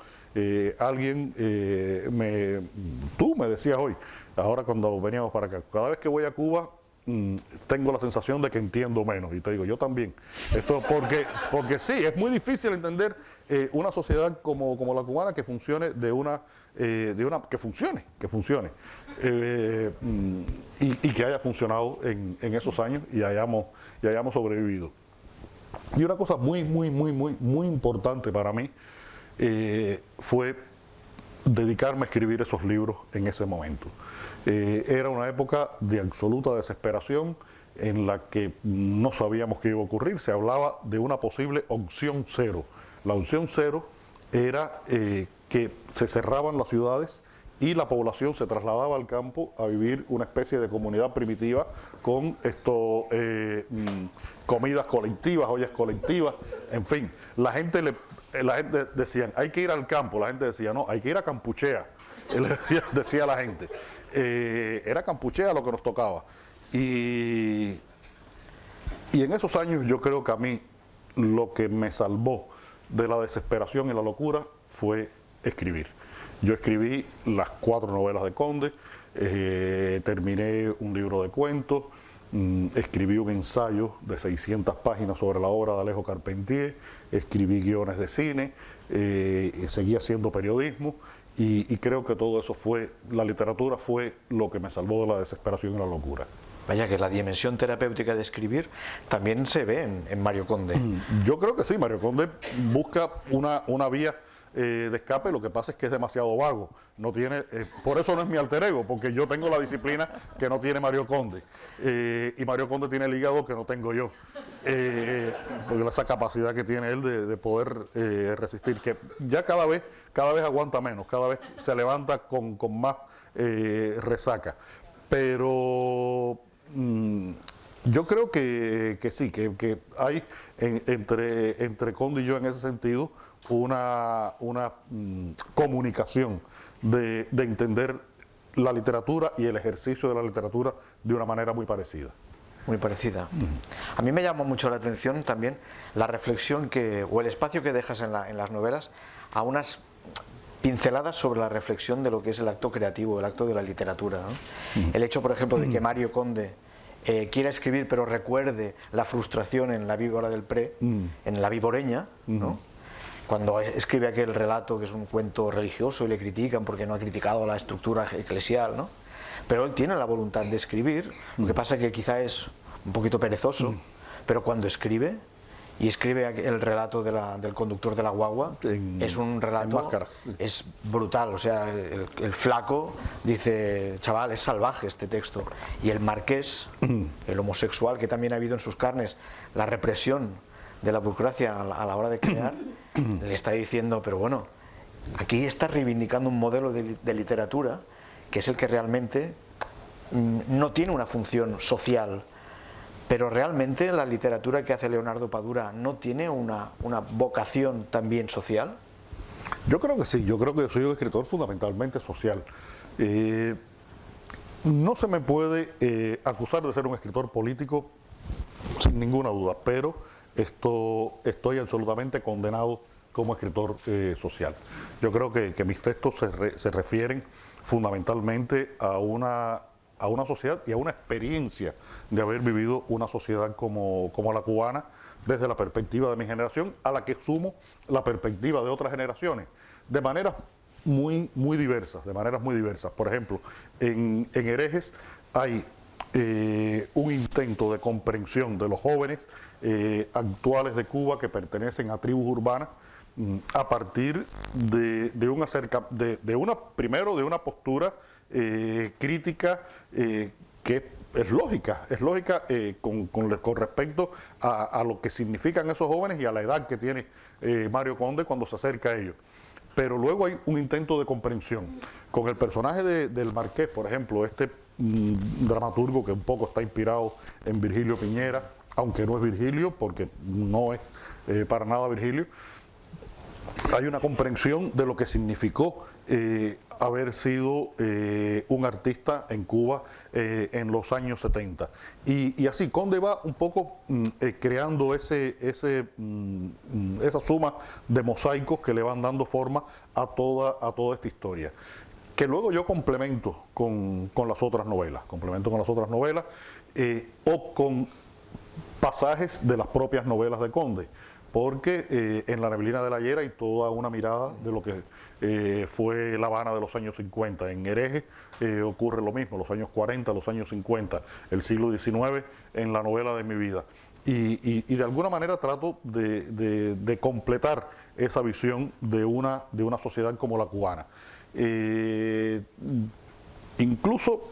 Tú me decías hoy, ahora cuando veníamos para acá, cada vez que voy a Cuba tengo la sensación de que entiendo menos, y te digo, yo también. Porque sí, es muy difícil entender una sociedad como la cubana que funcione que funcione y que haya funcionado en esos años y hayamos sobrevivido. Y una cosa muy importante para mí fue dedicarme a escribir esos libros en ese momento. Era una época de absoluta desesperación en la que no sabíamos qué iba a ocurrir. Se hablaba de una posible opción cero. La opción cero era que se cerraban las ciudades y la población se trasladaba al campo a vivir una especie de comunidad primitiva con comidas colectivas, ollas colectivas, en fin. La gente decía, hay que ir al campo. La gente decía, no, hay que ir a Campuchea. Decía la gente. Era Campuchea lo que nos tocaba. Y en esos años yo creo que a mí lo que me salvó de la desesperación y la locura fue escribir. Yo escribí las 4 novelas de Conde, terminé un libro de cuentos, escribí un ensayo de 600 páginas sobre la obra de Alejo Carpentier, escribí guiones de cine, seguí haciendo periodismo. Y creo que todo eso la literatura fue lo que me salvó de la desesperación y la locura. Vaya, que la dimensión terapéutica de escribir también se ve en Mario Conde. Yo creo que sí, Mario Conde busca una vía de escape. Lo que pasa es que es demasiado vago. No tiene, por eso no es mi alter ego, porque yo tengo la disciplina que no tiene Mario Conde. Y Mario Conde tiene el hígado que no tengo yo. Porque esa capacidad que tiene él de poder resistir, que ya cada vez aguanta menos, cada vez se levanta con más resaca. Pero yo creo que sí, que hay entre Conde y yo en ese sentido una comunicación de entender la literatura y el ejercicio de la literatura de una manera muy parecida. muy parecida. A mí me llama mucho la atención también la reflexión o el espacio que dejas en las novelas a unas pinceladas sobre la reflexión de lo que es el acto creativo, el acto de la literatura, ¿no? El hecho, por ejemplo, de que Mario Conde quiera escribir pero recuerde la frustración en La víbora del Pré, en La viboreña, ¿no? Cuando escribe aquel relato que es un cuento religioso y le critican porque no ha criticado la estructura eclesial, ¿no? Pero él tiene la voluntad de escribir, lo que pasa es que quizá es un poquito perezoso, pero cuando escribe, y escribe el relato del conductor de la guagua, es un relato, es brutal, o sea, el flaco dice, chaval, es salvaje este texto, y el marqués, el homosexual que también ha habido en sus carnes, la represión de la burocracia a la hora de crear, le está diciendo, pero bueno, aquí está reivindicando un modelo de literatura que es el que realmente no tiene una función social, pero realmente la literatura que hace Leonardo Padura no tiene una vocación también social. Yo creo que sí, yo creo que soy un escritor fundamentalmente social. No se me puede acusar de ser un escritor político sin ninguna duda, pero estoy absolutamente condenado como escritor social. Yo creo que mis textos se refieren fundamentalmente a una sociedad y a una experiencia de haber vivido una sociedad como la cubana desde la perspectiva de mi generación, a la que sumo la perspectiva de otras generaciones, de maneras muy diversas, Por ejemplo, en Herejes hay un intento de comprensión de los jóvenes actuales de Cuba que pertenecen a tribus urbanas, a partir de una postura crítica que es lógica con respecto a lo que significan esos jóvenes y a la edad que tiene Mario Conde cuando se acerca a ellos. Pero luego hay un intento de comprensión. Con el personaje del Marqués, por ejemplo, este dramaturgo que un poco está inspirado en Virgilio Piñera, aunque no es Virgilio, porque no es para nada Virgilio, hay una comprensión de lo que significó haber sido un artista en Cuba en los años 70. Y así Conde va un poco creando esa suma de mosaicos que le van dando forma a toda esta historia, que luego yo complemento con las otras novelas, o con pasajes de las propias novelas de Conde, porque en La neblina de la ayer hay toda una mirada de lo que fue La Habana de los años 50. En Herejes ocurre lo mismo, los años 40, los años 50, el siglo XIX en la novela de mi vida. Y de alguna manera trato de completar esa visión de una sociedad como la cubana. Incluso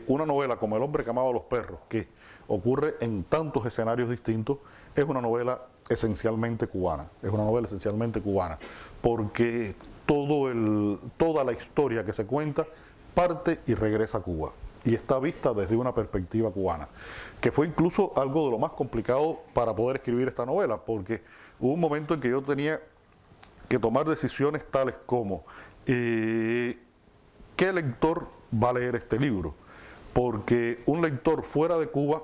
una novela como El hombre que amaba a los perros, que ocurre en tantos escenarios distintos, es una novela esencialmente cubana, porque toda la historia que se cuenta parte y regresa a Cuba y está vista desde una perspectiva cubana, que fue incluso algo de lo más complicado para poder escribir esta novela, porque hubo un momento en que yo tenía que tomar decisiones tales como ¿qué lector va a leer este libro? Porque un lector fuera de Cuba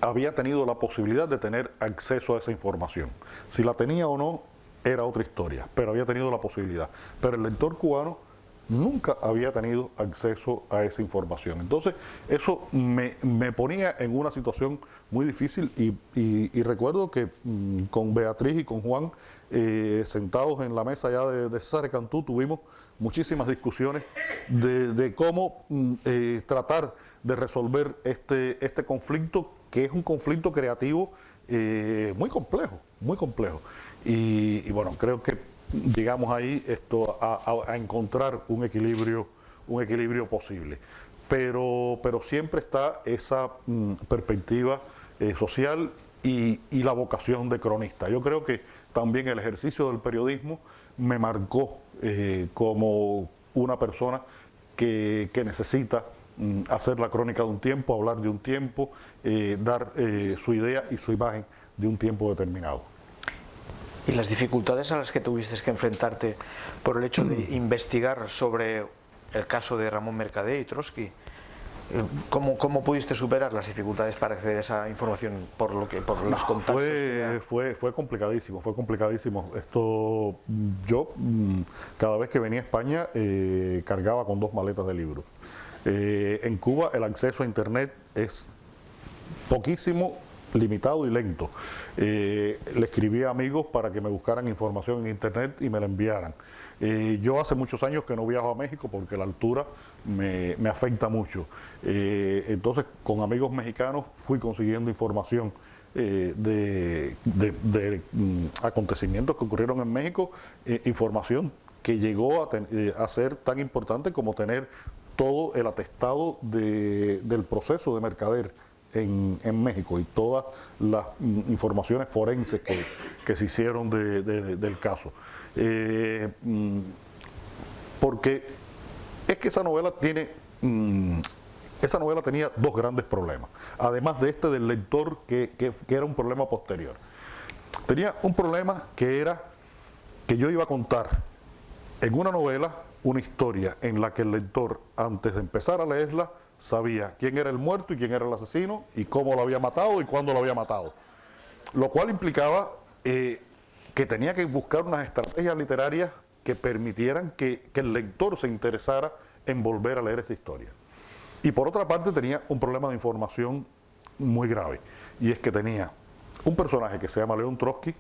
había tenido la posibilidad de tener acceso a esa información. Si la tenía o no, era otra historia, pero había tenido la posibilidad. Pero el lector cubano nunca había tenido acceso a esa información. Entonces, eso me ponía en una situación muy difícil y recuerdo que con Beatriz y con Juan, sentados en la mesa ya de César Cantú, tuvimos muchísimas discusiones de cómo tratar de resolver este conflicto, que es un conflicto creativo muy complejo. Y bueno, creo que llegamos ahí a encontrar un equilibrio posible. Pero siempre está esa perspectiva social y la vocación de cronista. Yo creo que también el ejercicio del periodismo me marcó como una persona que necesita hacer la crónica de un tiempo, hablar de un tiempo, dar su idea y su imagen de un tiempo determinado. ¿Y las dificultades a las que tuviste que enfrentarte por el hecho de investigar sobre el caso de Ramón Mercader y Trotsky? ¿Cómo pudiste superar las dificultades para acceder a esa información por los contactos? Fue complicadísimo, fue complicadísimo. Yo cada vez que venía a España cargaba con 2 maletas de libros. En Cuba el acceso a internet es poquísimo, limitado y lento. Le escribí a amigos para que me buscaran información en internet y me la enviaran. Yo hace muchos años que no viajo a México porque la altura me afecta mucho. Entonces, con amigos mexicanos fui consiguiendo información de acontecimientos que ocurrieron en México, información que llegó a ser tan importante como tener todo el atestado del proceso de mercader en México y todas las informaciones forenses que se hicieron del caso. Porque es que esa novela tenía 2 grandes problemas, además de este del lector que era un problema posterior. Tenía un problema que era que yo iba a contar en una novela una historia en la que el lector, antes de empezar a leerla, sabía quién era el muerto y quién era el asesino y cómo lo había matado y cuándo lo había matado. Lo cual implicaba que tenía que buscar unas estrategias literarias que permitieran que el lector se interesara en volver a leer esa historia. Y por otra parte tenía un problema de información muy grave, y es que tenía un personaje que se llama León Trotsky,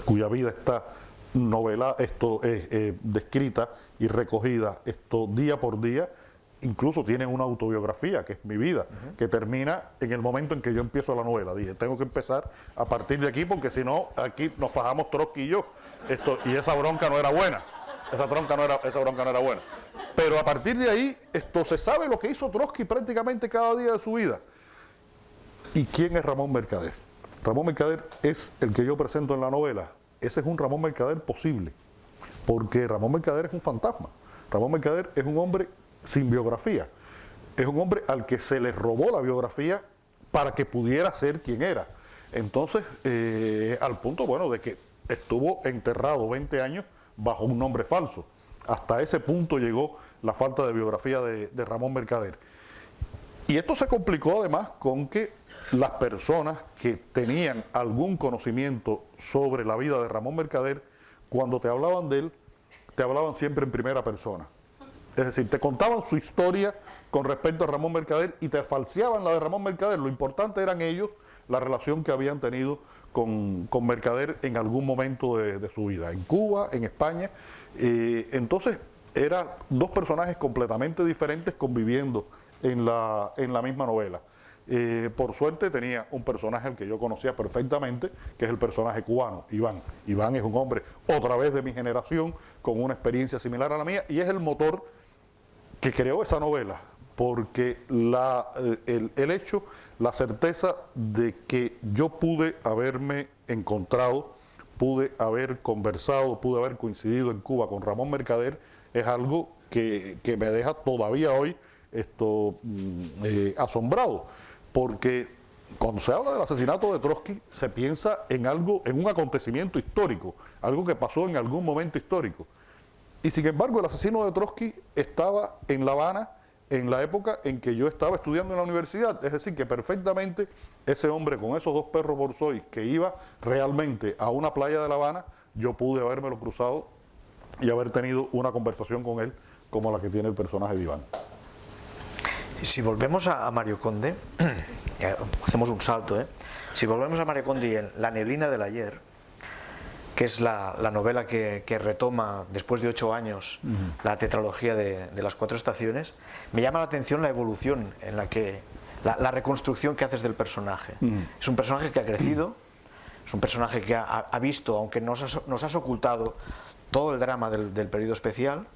cuya vida está descrita y recogida día por día. Incluso tiene una autobiografía, que es mi vida, que termina en el momento en que yo empiezo la novela. Dije, tengo que empezar a partir de aquí, porque si no, aquí nos fajamos Trotsky y yo. Y esa bronca no era buena. Esa bronca no era buena. Pero a partir de ahí, se sabe lo que hizo Trotsky prácticamente cada día de su vida. ¿Y quién es Ramón Mercader? Ramón Mercader es el que yo presento en la novela. Ese es un Ramón Mercader posible, porque Ramón Mercader es un fantasma. Ramón Mercader es un hombre sin biografía. Es un hombre al que se le robó la biografía para que pudiera ser quien era. Entonces, al punto, de que estuvo enterrado 20 años bajo un nombre falso. Hasta ese punto llegó la falta de biografía de Ramón Mercader. Y esto se complicó además con que las personas que tenían algún conocimiento sobre la vida de Ramón Mercader, cuando te hablaban de él, te hablaban siempre en primera persona. Es decir, te contaban su historia con respecto a Ramón Mercader y te falseaban la de Ramón Mercader. Lo importante eran ellos, la relación que habían tenido con Mercader en algún momento de su vida, en Cuba, en España. Entonces, eran 2 personajes completamente diferentes conviviendo en la misma novela. Por suerte tenía un personaje al que yo conocía perfectamente, que es el personaje cubano, Iván. Iván es un hombre otra vez de mi generación, con una experiencia similar a la mía, y es el motor que creó esa novela, porque el hecho, la certeza de que yo pude haberme encontrado, pude haber conversado, pude haber coincidido en Cuba con Ramón Mercader, es algo que me deja todavía hoy asombrado, porque cuando se habla del asesinato de Trotsky se piensa en un acontecimiento histórico, algo que pasó en algún momento histórico. Y sin embargo el asesino de Trotsky estaba en La Habana en la época en que yo estaba estudiando en la universidad, es decir, que perfectamente ese hombre con esos 2 perros borzoi que iba realmente a una playa de La Habana, yo pude habérmelo cruzado y haber tenido una conversación con él como la que tiene el personaje de Iván. Si volvemos a Mario Conde, hacemos un salto, Si volvemos a Mario Conde y en La neblina del ayer, que es la novela que retoma después de 8 años la tetralogía de las 4 estaciones, me llama la atención la evolución en la que la reconstrucción que haces del personaje. Es un personaje que ha crecido, es un personaje que ha visto, aunque nos has ocultado todo el drama del periodo especial,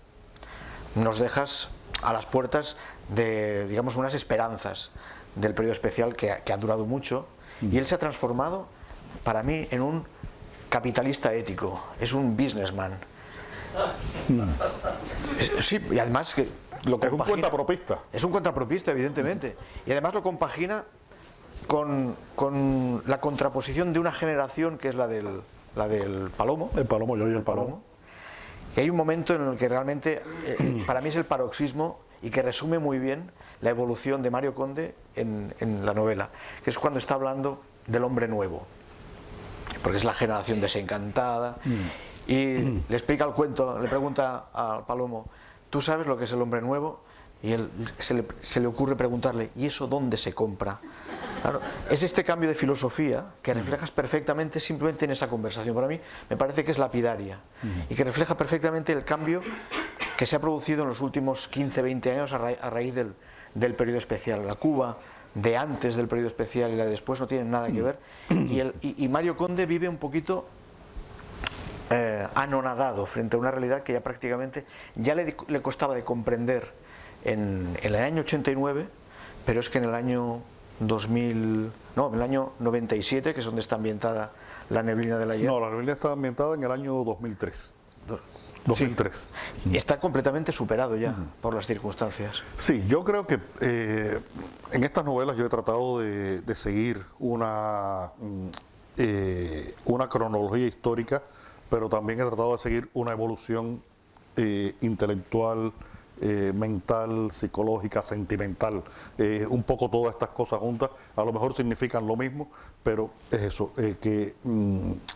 nos dejas a las puertas de, digamos, unas esperanzas del periodo especial que ha durado mucho, y él se ha transformado para mí en un capitalista ético, es un businessman. Sí, y además que lo compagina, es un cuentapropista. Es un cuentapropista, evidentemente, y además lo compagina con la contraposición de una generación que es la del Palomo. El Palomo, yo y el Palomo. Y hay un momento en el que realmente, para mí es el paroxismo, y que resume muy bien la evolución de Mario Conde en la novela, que es cuando está hablando del hombre nuevo, porque es la generación desencantada, y le explica el cuento, le pregunta a Palomo, ¿tú sabes lo que es el hombre nuevo? Y él se le ocurre preguntarle, ¿y eso dónde se compra? Claro, es este cambio de filosofía que reflejas perfectamente simplemente en esa conversación. Para mí me parece que es lapidaria y que refleja perfectamente el cambio que se ha producido en los últimos 15-20 años a raíz del periodo especial. La Cuba de antes del periodo especial y la de después no tienen nada que ver, y Mario Conde vive un poquito anonadado frente a una realidad que ya prácticamente ya le costaba de comprender en el año 89, pero es que en el año 2000, no, en el año 97, que es donde está ambientada La neblina del ayer. No, La neblina está ambientada en el año 2003. 2003. Sí, está completamente superado ya por las circunstancias. Sí, yo creo que en estas novelas yo he tratado de seguir una cronología histórica, pero también he tratado de seguir una evolución intelectual, mental, psicológica, sentimental, un poco todas estas cosas juntas. A lo mejor significan lo mismo, pero es eso, que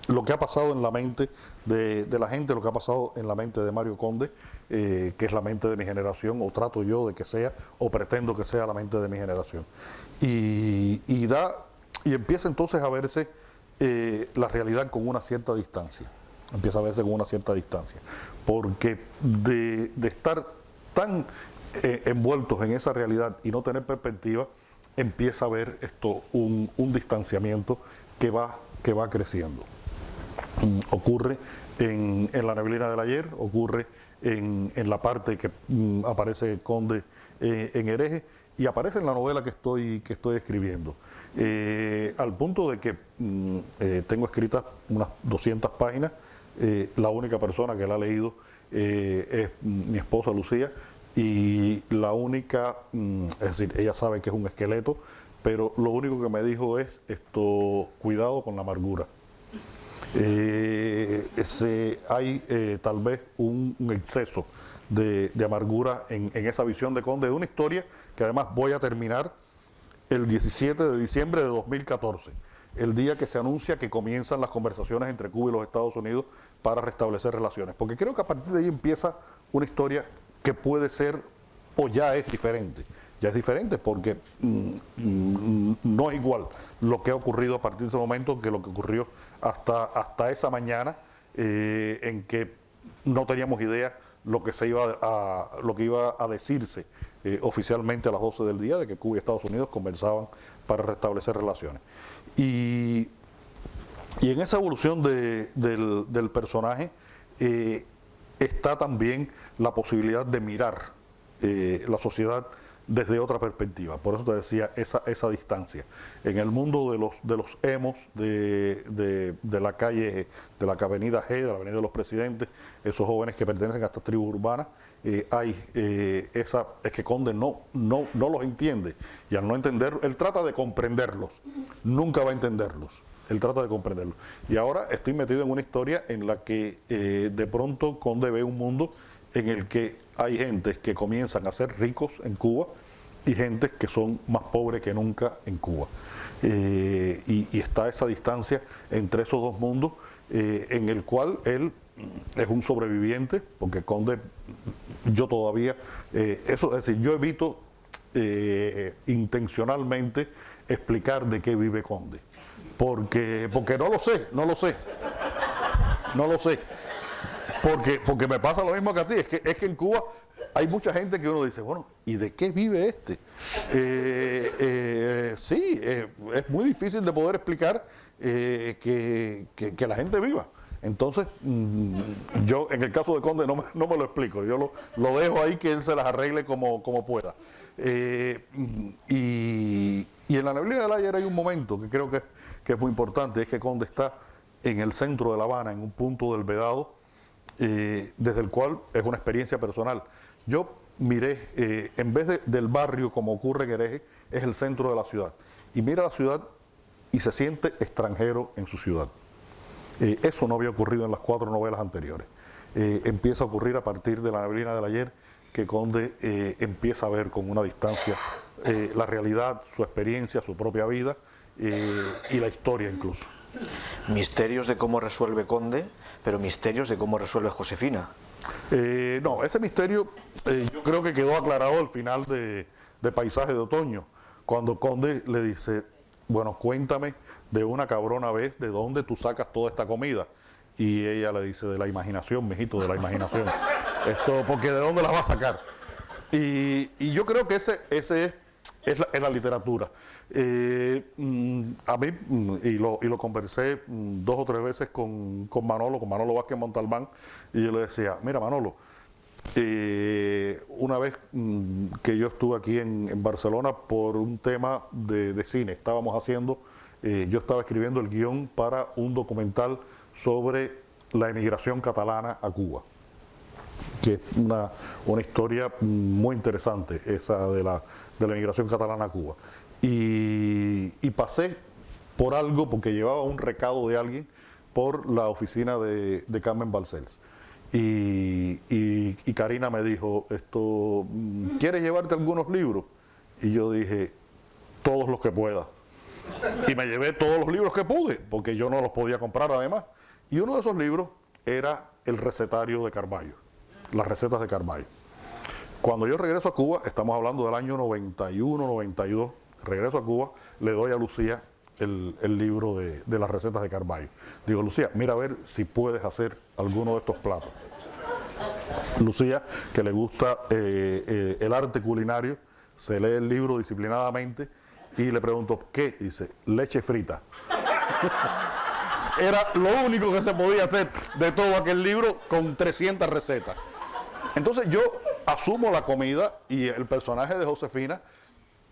lo que ha pasado en la mente de la gente, lo que ha pasado en la mente de Mario Conde, que es la mente de mi generación, o trato yo de que sea, o pretendo que sea la mente de mi generación. Y empieza entonces a verse la realidad con una cierta distancia. Empieza a verse con una cierta distancia, porque de estar tan envueltos en esa realidad y no tener perspectiva, empieza a ver esto un distanciamiento que va creciendo. Ocurre en La neblina del ayer, ocurre en la parte que aparece Conde en Hereje, y aparece en la novela que estoy escribiendo, al punto de que tengo escritas unas 200 páginas. La única persona que la ha leído es mi esposa Lucía, y la única, es decir, ella sabe que es un esqueleto, pero lo único que me dijo es cuidado con la amargura. Hay tal vez un exceso de amargura en esa visión de Conde, de una historia que además voy a terminar el 17 de diciembre de 2014, el día que se anuncia que comienzan las conversaciones entre Cuba y los Estados Unidos para restablecer relaciones, porque creo que a partir de ahí empieza una historia que puede ser, o ya es diferente porque no es igual lo que ha ocurrido a partir de ese momento que lo que ocurrió hasta esa mañana, en que no teníamos idea lo que iba a decirse oficialmente a las 12 del día, de que Cuba y Estados Unidos conversaban para restablecer relaciones. Y en esa evolución del personaje está también la posibilidad de mirar la sociedad desde otra perspectiva. Por eso te decía esa distancia. En el mundo de los emos de la calle, de la avenida G, de la avenida de los Presidentes, esos jóvenes que pertenecen a estas tribus urbanas, es que Conde no los entiende, y al no entender, él trata de comprenderlos, nunca va a entenderlos. Él trata de comprenderlo. Y ahora estoy metido en una historia en la que de pronto Conde ve un mundo en el que hay gentes que comienzan a ser ricos en Cuba y gentes que son más pobres que nunca en Cuba. Y está esa distancia entre esos dos mundos, en el cual él es un sobreviviente, porque Conde, yo todavía, es decir, yo evito intencionalmente explicar de qué vive Conde. Porque no lo sé. Porque me pasa lo mismo que a ti, es que en Cuba hay mucha gente que uno dice, bueno, ¿y de qué vive este? Sí, es muy difícil de poder explicar que la gente viva. Entonces, yo en el caso de Conde no me lo explico, yo lo dejo ahí que él se las arregle como pueda. Y en La neblina del ayer hay un momento que creo que es muy importante, es que Conde está en el centro de La Habana, en un punto del Vedado, desde el cual es una experiencia personal. Yo miré, en vez del barrio como ocurre en Hereje, es el centro de la ciudad. Y mira la ciudad y se siente extranjero en su ciudad. Eso no había ocurrido en las 4 novelas anteriores. Empieza a ocurrir a partir de La neblina del ayer, que Conde empieza a ver con una distancia la realidad, su experiencia, su propia vida y la historia incluso. Misterios de cómo resuelve Conde, pero misterios de cómo resuelve Josefina. No, ese misterio yo creo que quedó aclarado al final de Paisaje de Otoño, cuando Conde le dice, bueno, cuéntame de una cabrona vez de dónde tú sacas toda esta comida. Y ella le dice, de la imaginación, mijito, de la imaginación. Porque ¿de dónde la va a sacar? Y yo creo que ese es la literatura. A mí, y lo conversé 2 o 3 veces con Manolo Vázquez Montalbán, y yo le decía, mira Manolo, una vez que yo estuve aquí en Barcelona por un tema de cine, yo estaba escribiendo el guión para un documental sobre la emigración catalana a Cuba, que es una historia muy interesante, esa de la emigración catalana a Cuba. Y pasé por algo, porque llevaba un recado de alguien, por la oficina de Carmen Balcells. Y Karina me dijo, ¿quieres llevarte algunos libros? Y yo dije, todos los que pueda. Y me llevé todos los libros que pude, porque yo no los podía comprar además. Y uno de esos libros era el recetario de Carballo, las recetas de Carballo. Cuando yo regreso a Cuba, estamos hablando del año 91, 92, regreso a Cuba, le doy a Lucía el libro de las recetas de Carballo. Digo, Lucía, mira a ver si puedes hacer alguno de estos platos. Lucía, que le gusta el arte culinario, se lee el libro disciplinadamente y le pregunto, ¿qué? Dice, leche frita. Era lo único que se podía hacer de todo aquel libro con 300 recetas. Entonces yo asumo la comida y el personaje de Josefina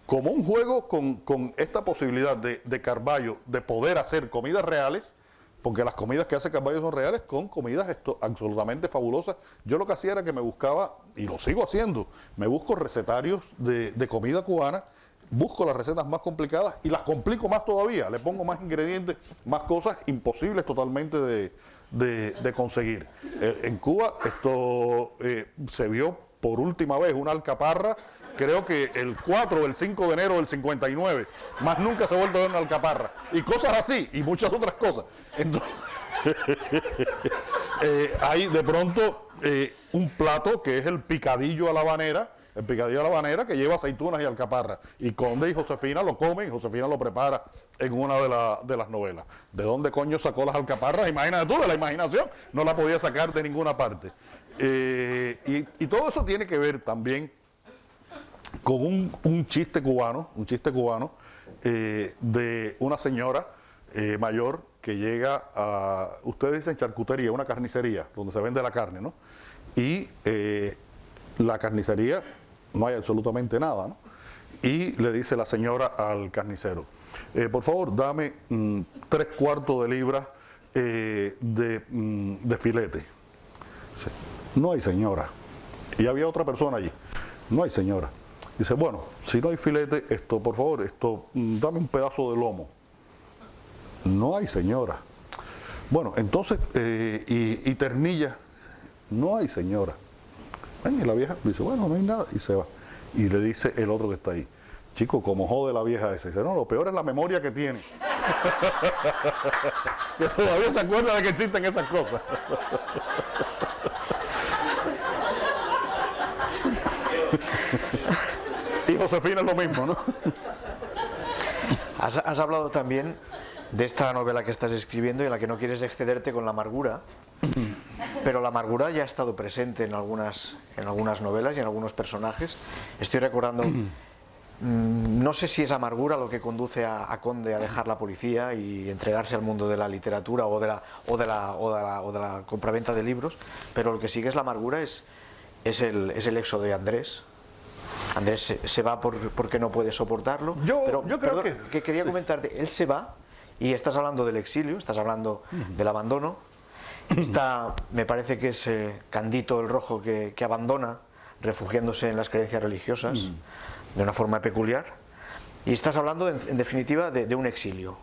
como un juego con esta posibilidad de Carballo de poder hacer comidas reales, porque las comidas que hace Carballo son reales, con comidas absolutamente fabulosas. Yo lo que hacía era que me buscaba, y lo sigo haciendo, me busco recetarios de comida cubana, busco las recetas más complicadas y las complico más todavía, le pongo más ingredientes, más cosas imposibles totalmente de conseguir. En Cuba esto se vio por última vez una alcaparra, creo que el 4 o el 5 de enero del 59, más nunca se ha vuelto a ver una alcaparra, y cosas así, y muchas otras cosas. Entonces, hay de pronto un plato que es el picadillo a la habanera, que lleva aceitunas y alcaparra, y Conde y Josefina lo comen, y Josefina lo prepara en una de las novelas. ¿De dónde coño sacó las alcaparras? Imagínate tú, de la imaginación, no la podía sacar de ninguna parte. Y todo eso tiene que ver también con un chiste cubano, de una señora mayor que llega a, ustedes dicen charcutería, una carnicería, donde se vende la carne, ¿no? Y la carnicería no hay absolutamente nada, ¿no? Y le dice la señora al carnicero, por favor, dame 3/4 de libra de filete. Dice, no hay, señora. Y había otra persona allí. No hay, señora. Dice, bueno, si no hay filete, por favor, dame un pedazo de lomo. No hay, señora. Bueno, entonces, y ternilla. No hay, señora. Y la vieja dice, bueno, no hay nada, y se va. Y le dice el otro que está ahí, chico, como jode la vieja ese. Dice, no, lo peor es la memoria que tiene. Que todavía se acuerda de que existen esas cosas. Y Josefina es lo mismo, ¿no? Has hablado también de esta novela que estás escribiendo y en la que no quieres excederte con la amargura, pero la amargura ya ha estado presente en algunas novelas y en algunos personajes. Estoy recordando, no sé si es amargura lo que conduce a Conde a dejar la policía y entregarse al mundo de la literatura o de la compraventa de libros, pero lo que sigue es la amargura, es el éxodo de Andrés. Andrés se va porque no puede soportarlo. Yo creo que quería comentarte, él se va y estás hablando del exilio, estás hablando del abandono. Me parece que es Candito el Rojo que abandona, refugiándose en las creencias religiosas de una forma peculiar. Y estás hablando en definitiva de un exilio.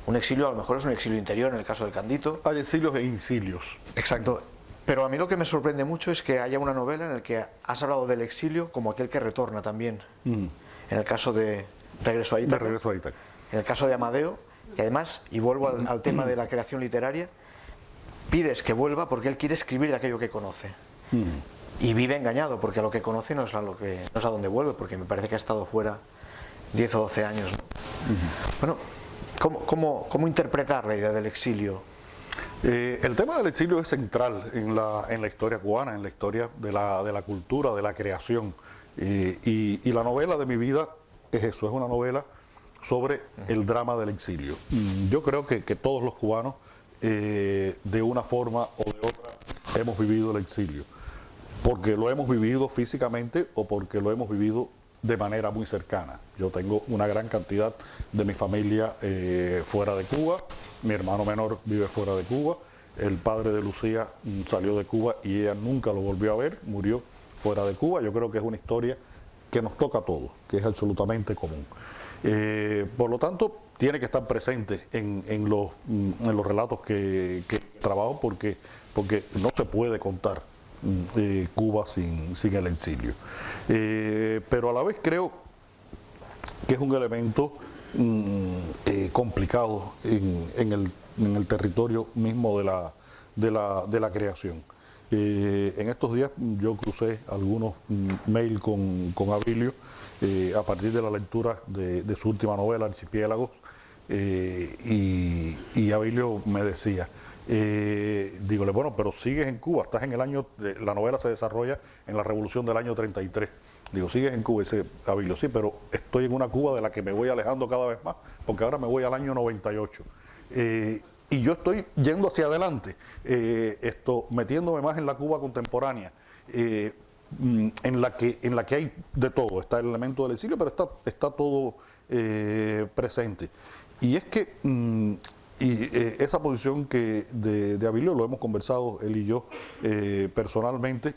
Un exilio, a lo mejor es un exilio interior en el caso de Candito. Hay exilios e incilios. Exacto. Pero a mí lo que me sorprende mucho es que haya una novela en la que has hablado del exilio como aquel que retorna también. En el caso de Regreso a Ítaca, en el caso de Amadeo, y además, y vuelvo al tema de la creación literaria, pides que vuelva porque él quiere escribir de aquello que conoce. Y vive engañado porque a lo que conoce no es a donde vuelve, porque me parece que ha estado fuera 10 o 12 años, ¿no? Bueno, ¿cómo interpretar la idea del exilio? El tema del exilio es central en la historia cubana, en la historia de la cultura, de la creación. Y la novela de mi vida es eso, es una novela sobre el drama del exilio. Yo creo que todos los cubanos, de una forma o de otra, hemos vivido el exilio. Porque lo hemos vivido físicamente o porque lo hemos vivido de manera muy cercana. Yo tengo una gran cantidad de mi familia fuera de Cuba. Mi hermano menor vive fuera de Cuba. El padre de Lucía salió de Cuba y ella nunca lo volvió a ver, murió fuera de Cuba. Yo creo que es una historia que nos toca a todos, que es absolutamente común. Por lo tanto, tiene que estar presente en los relatos que trabajo porque no se puede contar Cuba sin el exilio. Pero a la vez creo que es un elemento complicado en el territorio mismo de la creación. En estos días yo crucé algunos mails con Abilio a partir de la lectura de su última novela, Archipiélagos, y Abilio me decía, dígole, bueno, pero sigues en Cuba, estás en el año, la novela se desarrolla en la revolución del año 33. Digo, sigues en Cuba, dice Abilio, sí, pero estoy en una Cuba de la que me voy alejando cada vez más, porque ahora me voy al año 98. Y yo estoy yendo hacia adelante, metiéndome más en la Cuba contemporánea, en la que hay de todo. Está el elemento del exilio, pero está todo presente. Y es que esa posición de Abilio, lo hemos conversado él y yo personalmente,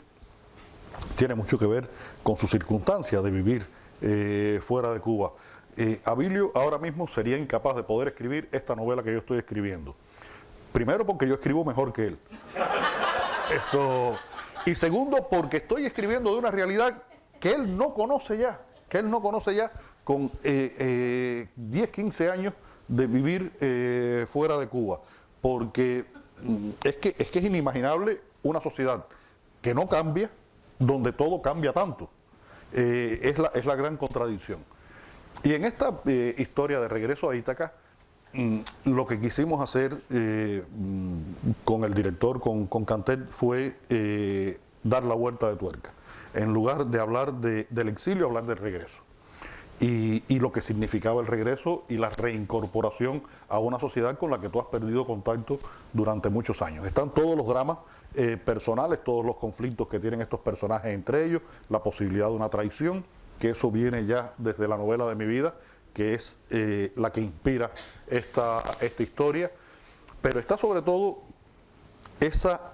tiene mucho que ver con su circunstancia de vivir fuera de Cuba. Abilio ahora mismo sería incapaz de poder escribir esta novela que yo estoy escribiendo. Primero porque yo escribo mejor que él. Y segundo porque estoy escribiendo de una realidad que él no conoce ya, con 10, 15 años de vivir fuera de Cuba. Porque es que es inimaginable una sociedad que no cambia, donde todo cambia tanto. Es la gran contradicción. Y en esta historia de Regreso a Ítaca, lo que quisimos hacer con el director, con Cantet, fue dar la vuelta de tuerca. En lugar de hablar del exilio, hablar del regreso. Y lo que significaba el regreso y la reincorporación a una sociedad con la que tú has perdido contacto durante muchos años. Están todos los dramas personales, todos los conflictos que tienen estos personajes entre ellos, la posibilidad de una traición, que eso viene ya desde la novela de mi vida, que es la que inspira esta historia, pero está sobre todo esa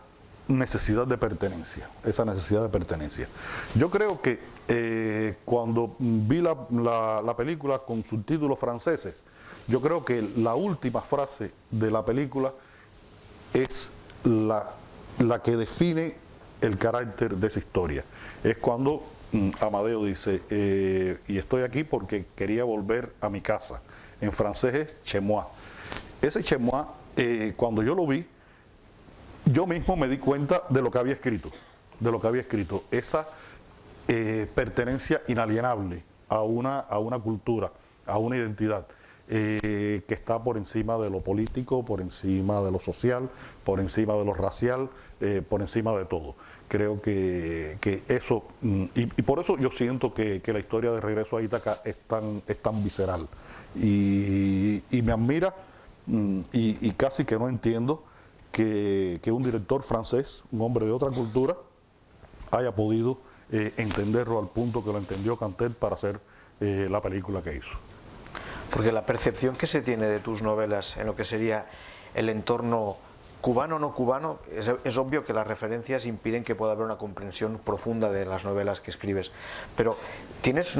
necesidad de pertenencia, Yo creo que cuando vi la película con subtítulos franceses, yo creo que la última frase de la película es la que define el carácter de esa historia. Es cuando Amadeo dice, y estoy aquí porque quería volver a mi casa. En francés es chez moi. Ese chez moi, cuando yo lo vi, yo mismo me di cuenta de lo que había escrito. Esa pertenencia inalienable a una cultura, a una identidad, que está por encima de lo político, por encima de lo social, por encima de lo racial, por encima de todo. Creo que eso, y por eso yo siento que la historia de Regreso a Ítaca es tan visceral. Y me admira, y casi que no entiendo que un director francés, un hombre de otra cultura, haya podido entenderlo al punto que lo entendió Cantet para hacer la película que hizo. Porque la percepción que se tiene de tus novelas en lo que sería el entorno cubano o no cubano, es obvio que las referencias impiden que pueda haber una comprensión profunda de las novelas que escribes, pero ¿tienes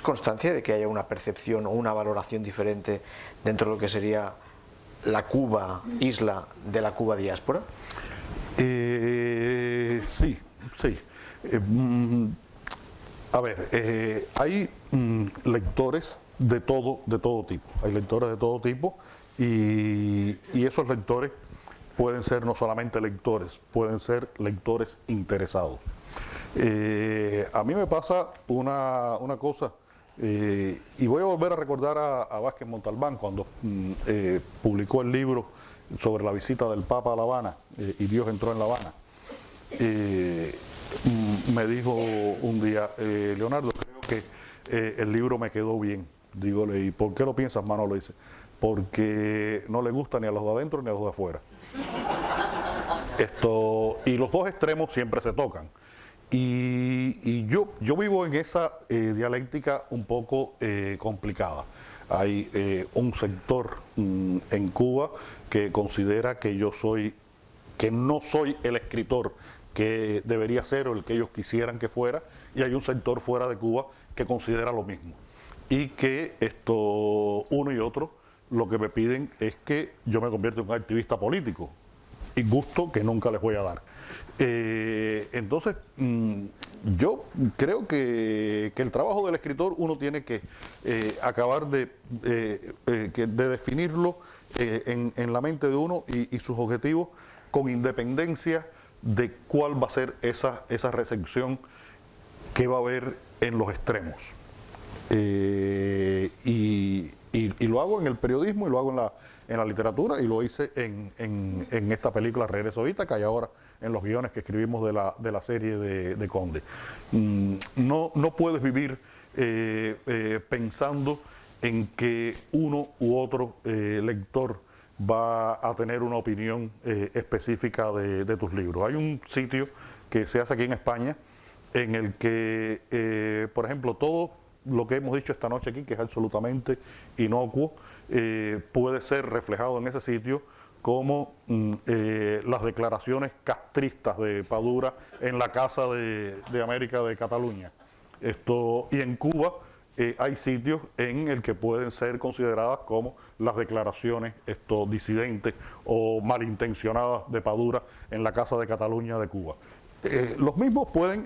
constancia de que haya una percepción o una valoración diferente dentro de lo que sería la Cuba isla de la Cuba diáspora? Sí, sí. A ver, hay lectores de todo tipo. Hay lectores de todo tipo y esos lectores pueden ser no solamente lectores, pueden ser lectores interesados. A mí me pasa una cosa, y voy a volver a recordar a Vázquez Montalbán cuando publicó el libro sobre la visita del Papa a La Habana, y Dios entró en La Habana. Me dijo un día, Leonardo, creo que el libro me quedó bien. Dígole, ¿y por qué lo piensas, Manolo? Dice, porque no le gusta ni a los de adentro ni a los de afuera. Y los dos extremos siempre se tocan. Y yo vivo en esa dialéctica un poco complicada. Hay un sector en Cuba que considera que no soy el escritor que debería ser o el que ellos quisieran que fuera, y hay un sector fuera de Cuba que considera lo mismo. Y que uno y otro lo que me piden es que yo me convierta en un activista político, y gusto que nunca les voy a dar. Entonces, yo creo que el trabajo del escritor uno tiene que acabar de definirlo en la mente de uno y sus objetivos, con independencia de cuál va a ser esa recepción que va a haber en los extremos. Y lo hago en el periodismo y lo hago en la literatura, y lo hice en esta película Regreso a Ítaca, y ahora en los guiones que escribimos de la serie de Conde. No puedes vivir pensando en que uno u otro lector va a tener una opinión específica de tus libros. Hay un sitio que se hace aquí en España en el que, por ejemplo, todo lo que hemos dicho esta noche aquí, que es absolutamente inocuo, puede ser reflejado en ese sitio, como las declaraciones castristas de Padura en la Casa de América de Cataluña. Y en Cuba hay sitios en el que pueden ser consideradas como las declaraciones disidentes o malintencionadas de Padura en la Casa de Cataluña de Cuba. Los mismos pueden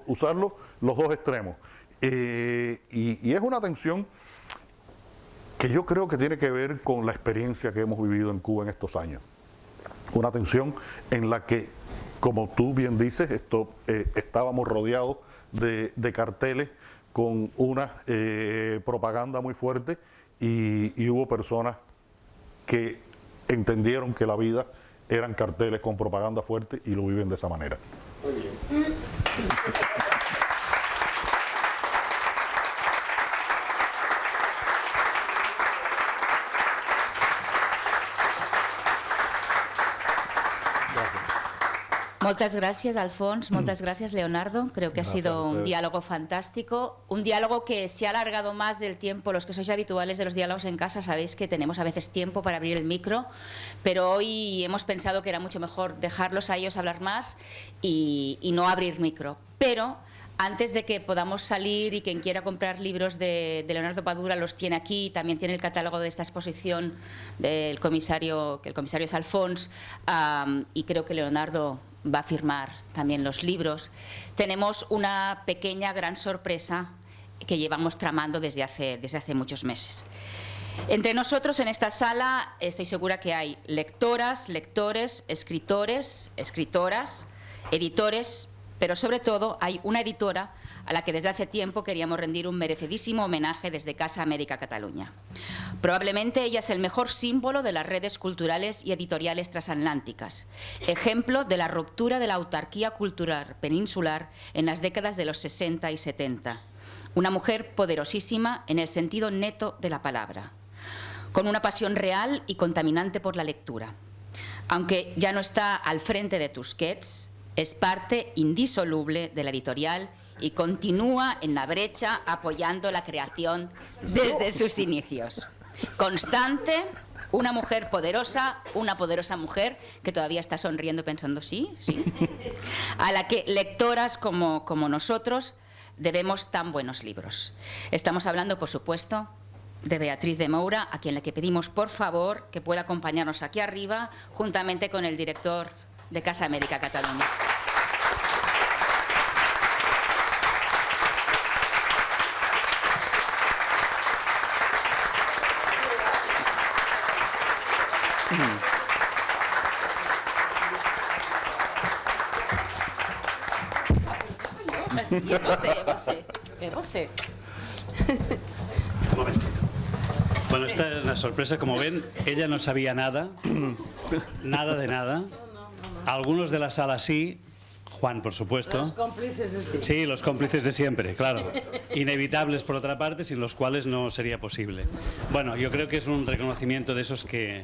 usarlo los dos extremos. Y es una tensión que yo creo que tiene que ver con la experiencia que hemos vivido en Cuba en estos años. Una tensión en la que, como tú bien dices, estábamos rodeados de carteles con una propaganda muy fuerte, y hubo personas que entendieron que la vida eran carteles con propaganda fuerte y lo viven de esa manera. Muy bien. Moltes gràcies, Alfons, moltes gracias, Leonardo. Creo que ha sido un diálogo fantástico, un diálogo que se ha alargado más del tiempo. Los que sois habituales de los diálogos en casa sabéis que tenemos a veces tiempo para abrir el micro, pero hoy hemos pensado que era mucho mejor dejarlos a ellos hablar más y no abrir micro. Pero antes de que podamos salir, y quien quiera comprar libros de Leonardo Padura los tiene aquí, también tiene el catálogo de esta exposición del comisario, que el comisario es Alfons, y creo que Leonardo va a firmar también los libros. Tenemos una pequeña gran sorpresa que llevamos tramando desde hace muchos meses. Entre nosotros en esta sala estoy segura que hay lectoras, lectores, escritores, escritoras, editores, pero sobre todo hay una editora a la que desde hace tiempo queríamos rendir un merecidísimo homenaje desde Casa América Cataluña. Probablemente ella es el mejor símbolo de las redes culturales y editoriales transatlánticas, ejemplo de la ruptura de la autarquía cultural peninsular en las décadas de los 60 y 70. Una mujer poderosísima en el sentido neto de la palabra, con una pasión real y contaminante por la lectura. Aunque ya no está al frente de Tusquets, es parte indisoluble de la editorial y continúa en la brecha apoyando la creación desde sus inicios. Constante, una mujer poderosa, una poderosa mujer que todavía está sonriendo pensando sí, a la que lectoras como nosotros debemos tan buenos libros. Estamos hablando, por supuesto, de Beatriz de Moura, a quien le pedimos por favor que pueda acompañarnos aquí arriba, juntamente con el director de Casa América Cataluña. José. Un momentito. Bueno, esta es una sorpresa. Como ven, ella no sabía nada, nada de nada. Algunos de la sala sí, Juan, por supuesto. Los cómplices de siempre. Sí, los cómplices de siempre, claro. Inevitables, por otra parte, sin los cuales no sería posible. Bueno, yo creo que es un reconocimiento de esos que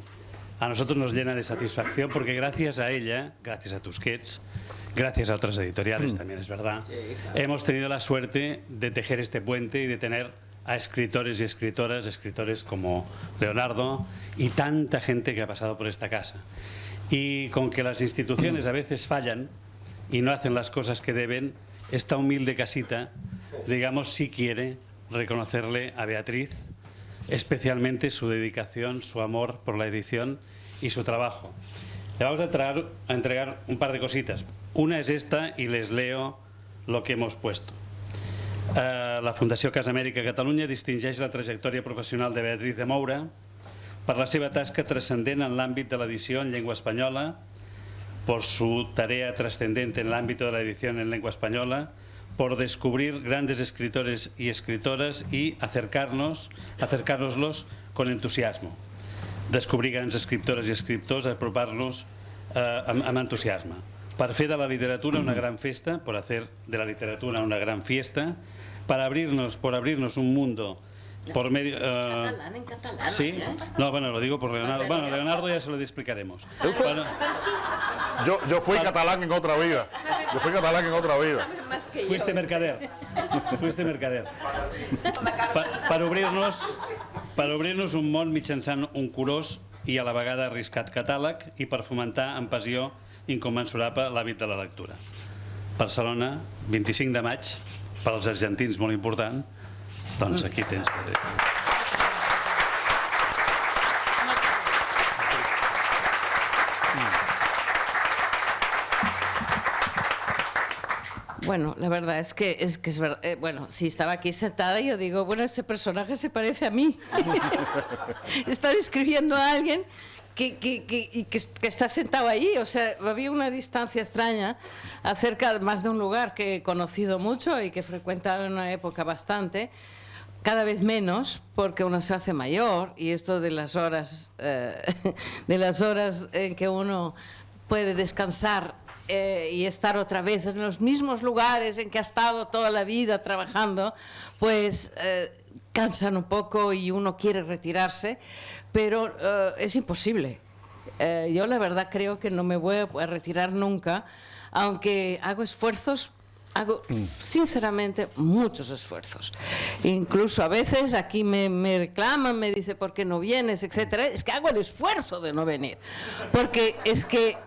a nosotros nos llena de satisfacción, porque gracias a ella, gracias a Tusquets, gracias a otras editoriales, también es verdad, hemos tenido la suerte de tejer este puente y de tener a escritores y escritoras, escritores como Leonardo y tanta gente que ha pasado por esta casa. Y con que las instituciones a veces fallan y no hacen las cosas que deben, esta humilde casita, digamos, sí quiere reconocerle a Beatriz especialmente su dedicación, su amor por la edición y su trabajo. Le vamos a entregar un par de cositas. Una es esta y les leo lo que hemos puesto. La Fundació Casa Amèrica Catalunya distingeix la trajectòria professional de Beatriz de Moura per la seva tasca trascendent en l'àmbit de l'edició en llengua espanyola, por su tarea trascendente en el ámbito de la edición en lengua española, por descubrir grandes escritores y escritoras y acercárnoslos con entusiasmo. Descobrir grans escriptores i escriptors, apropar-los amb entusiasme. Per fer de la literatura una gran festa, por hacer de la literatura una gran fiesta, por abrirnos un mundo por medio... en catalán. ¿Sí? No, bueno, lo digo por Leonardo. Bueno, Leonardo ya se lo explicaremos. Bueno, Yo fui catalán en otra vida. Yo fui catalán en otra vida. fuiste mercader. Fuiste mercader. Per obrir-nos un món mitjançant un curós i a la vegada arriscat catàleg i per fomentar amb passió incommensurable l'hàbit de la lectura. Barcelona, 25 de maig, per als argentins molt important, doncs aquí tens. Bueno, la verdad es que es verdad. Bueno, si estaba aquí sentada, yo digo, bueno, ese personaje se parece a mí. Está describiendo a alguien que está sentado allí. O sea, había una distancia extraña acerca más de un lugar que he conocido mucho y que he frecuentado en una época bastante, cada vez menos, porque uno se hace mayor y esto de las horas en que uno puede descansar y estar otra vez en los mismos lugares en que ha estado toda la vida trabajando, pues cansan un poco y uno quiere retirarse, pero es imposible. Yo la verdad creo que no me voy a retirar nunca, aunque hago esfuerzos. Hago sinceramente muchos esfuerzos. Incluso a veces aquí me reclaman, me dicen ¿por qué no vienes?, etcétera. Es que hago el esfuerzo de no venir. Porque es que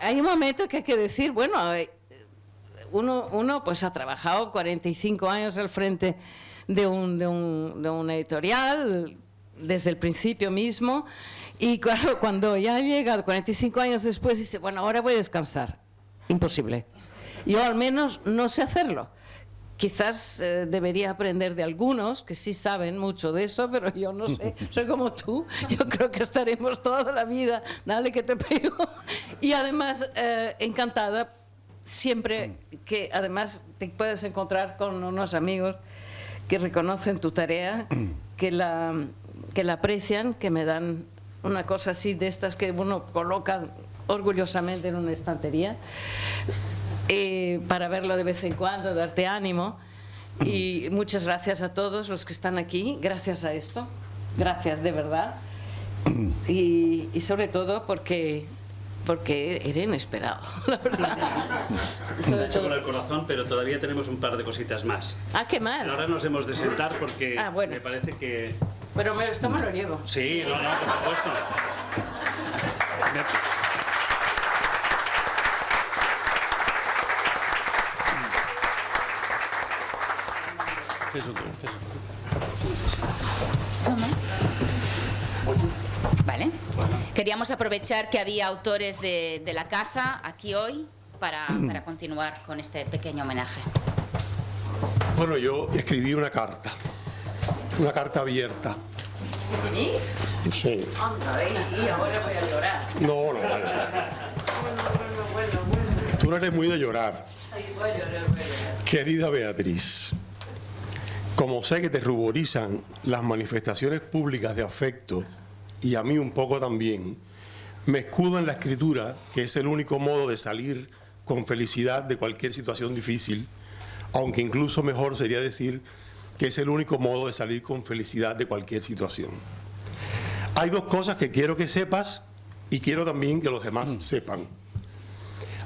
hay un momento que hay que decir, bueno, uno pues ha trabajado 45 años al frente de una editorial desde el principio mismo, y claro, cuando ya llega 45 años después dice, bueno, ahora voy a descansar. Imposible. Yo al menos no sé hacerlo. Quizás debería aprender de algunos que sí saben mucho de eso, pero yo no sé. Soy como tú. Yo creo que estaremos toda la vida, dale que te pego. Y además encantada siempre que además te puedes encontrar con unos amigos que reconocen tu tarea, que la aprecian, que me dan una cosa así de estas que uno coloca orgullosamente en una estantería. Para verlo de vez en cuando, darte ánimo, y muchas gracias a todos los que están aquí, gracias a esto, gracias de verdad, y sobre todo porque era inesperado, la verdad. Me ha hecho con el corazón, pero todavía tenemos un par de cositas más. Ah, ¿qué más? Ahora nos hemos de sentar porque bueno. me parece que... Pero esto me lo llevo. Sí, no, por supuesto. Fes-ho tu. Vale. Queríamos aprovechar que había autores de la casa aquí hoy para continuar con este pequeño homenaje. Bueno, yo escribí una carta abierta. ¿Sí? Sí. Anda, sí, ahora voy a llorar. No, vale. Tú no eres muy de llorar. Sí, voy a llorar. Querida Beatriz, como sé que te ruborizan las manifestaciones públicas de afecto, y a mí un poco también, me escudo en la escritura, que es el único modo de salir con felicidad de cualquier situación difícil, aunque incluso mejor sería decir que es el único modo de salir con felicidad de cualquier situación. Hay dos cosas que quiero que sepas y quiero también que los demás sepan.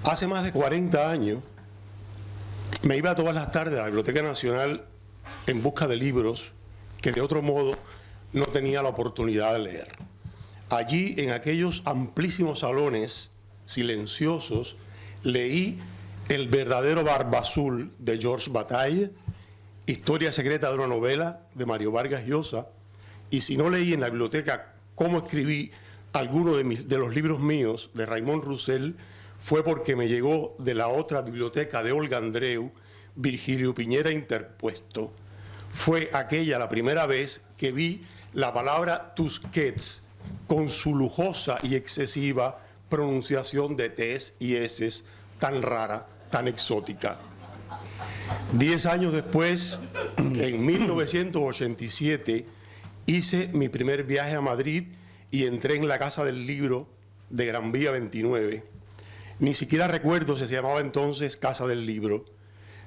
Hace más de 40 años me iba todas las tardes a la Biblioteca Nacional en busca de libros que de otro modo no tenía la oportunidad de leer. Allí, en aquellos amplísimos salones silenciosos, leí El verdadero Barba Azul de Georges Bataille, Historia secreta de una novela de Mario Vargas Llosa, y si no leí en la biblioteca cómo escribí alguno de los libros míos de Raymond Roussel, fue porque me llegó de la otra biblioteca de Olga Andreu, Virgilio Piñera interpuesto. Fue aquella la primera vez que vi la palabra Tusquets con su lujosa y excesiva pronunciación de T's y S's tan rara, tan exótica. 10 años después, en 1987, hice mi primer viaje a Madrid y entré en la Casa del Libro de Gran Vía 29. Ni siquiera recuerdo si se llamaba entonces Casa del Libro.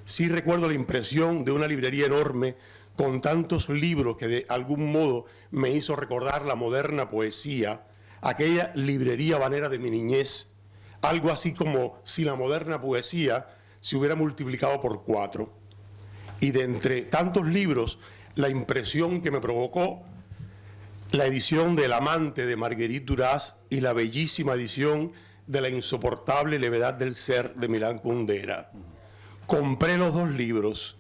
Sí recuerdo la impresión de una librería enorme con tantos libros que de algún modo me hizo recordar la moderna poesía, aquella librería habanera de mi niñez, algo así como si la moderna poesía se hubiera multiplicado por 4. Y de entre tantos libros, la impresión que me provocó la edición del Amante de Marguerite Duras y la bellísima edición de La insoportable levedad del ser de Milán Kundera. Compré los dos libros.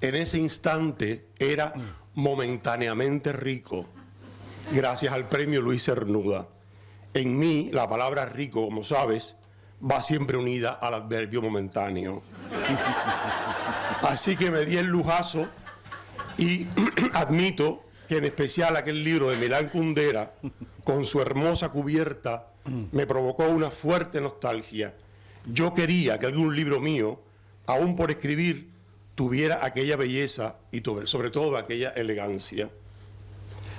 En ese instante era momentáneamente rico, gracias al premio Luis Cernuda. En mí, la palabra rico, como sabes, va siempre unida al adverbio momentáneo. Así que me di el lujazo y admito que en especial aquel libro de Milán Kundera, con su hermosa cubierta, me provocó una fuerte nostalgia. Yo quería que algún libro mío, aún por escribir, tuviera aquella belleza y sobre todo aquella elegancia.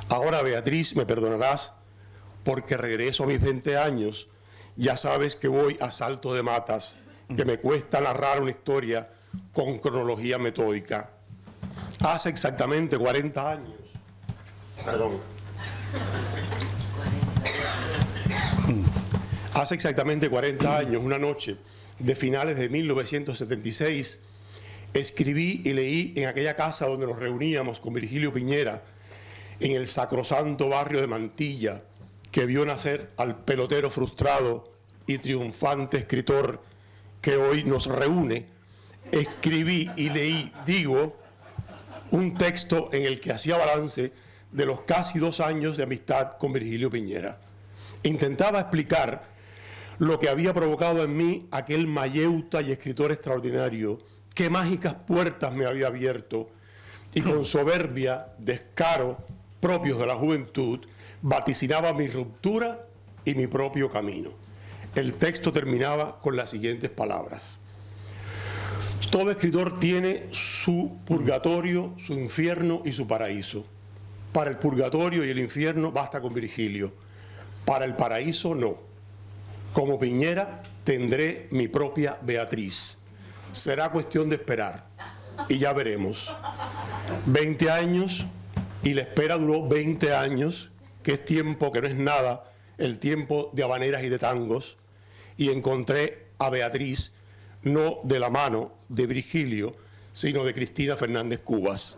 Ahora, Beatriz, me perdonarás porque regreso a mis 20 años. Ya sabes que voy a salto de matas, que me cuesta narrar una historia con cronología metódica. Hace exactamente 40 años, hace exactamente 40 años, una noche de finales de 1976, escribí y leí en aquella casa donde nos reuníamos con Virgilio Piñera, en el sacrosanto barrio de Mantilla, que vio nacer al pelotero frustrado y triunfante escritor que hoy nos reúne. Escribí y leí, un texto en el que hacía balance de los casi 2 años de amistad con Virgilio Piñera. Intentaba explicar lo que había provocado en mí aquel mayeuta y escritor extraordinario, qué mágicas puertas me había abierto, y con soberbia, descaro, propios de la juventud, vaticinaba mi ruptura y mi propio camino. El texto terminaba con las siguientes palabras: todo escritor tiene su purgatorio, su infierno y su paraíso. Para el purgatorio y el infierno basta con Virgilio, para el paraíso no. Como Piñera tendré mi propia Beatriz. Será cuestión de esperar y ya veremos. 20 años y la espera duró 20 años, que es tiempo que no es nada, el tiempo de habaneras y de tangos, y encontré a Beatriz no de la mano de Virgilio, sino de Cristina Fernández Cubas.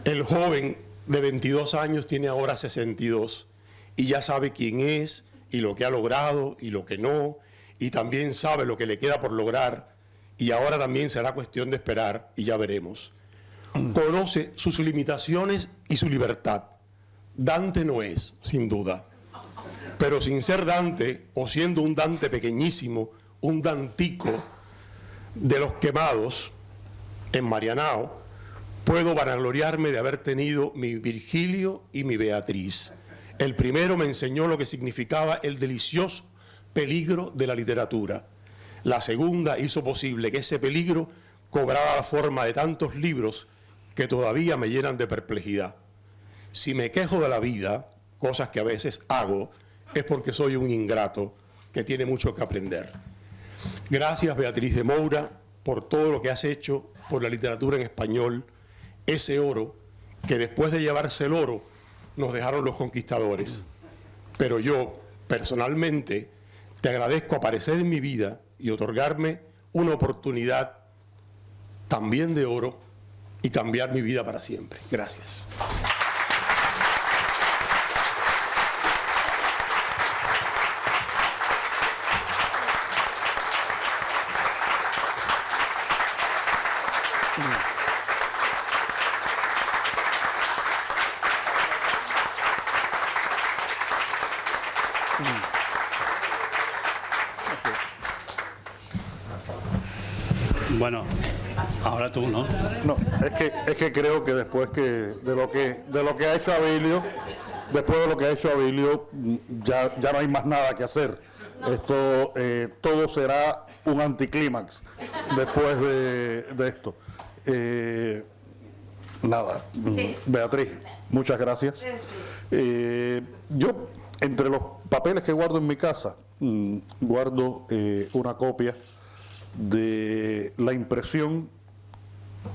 El joven de 22 años tiene ahora 62 y ya sabe quién es y lo que ha logrado y lo que no, y también sabe lo que le queda por lograr, y ahora también será cuestión de esperar y ya veremos. Conoce sus limitaciones y su libertad. Dante no es, sin duda, pero sin ser Dante o siendo un Dante pequeñísimo, un Dantico de los quemados en Marianao, puedo vanagloriarme de haber tenido mi Virgilio y mi Beatriz. El primero me enseñó lo que significaba el delicioso peligro de la literatura. La segunda hizo posible que ese peligro cobrara la forma de tantos libros que todavía me llenan de perplejidad. Si me quejo de la vida, cosas que a veces hago, es porque soy un ingrato que tiene mucho que aprender. Gracias, Beatriz de Moura, por todo lo que has hecho por la literatura en español, ese oro que después de llevarse el oro nos dejaron los conquistadores. Pero yo, personalmente, te agradezco aparecer en mi vida y otorgarme una oportunidad también de oro y cambiar mi vida para siempre. Gracias. Bueno, ahora tú, ¿no? No, es que creo que después de lo que ha hecho Abilio, ya no hay más nada que hacer. Esto todo será un anticlímax después de esto. Nada, Beatriz, muchas gracias. Yo, entre los papeles que guardo en mi casa, guardo una copia de la impresión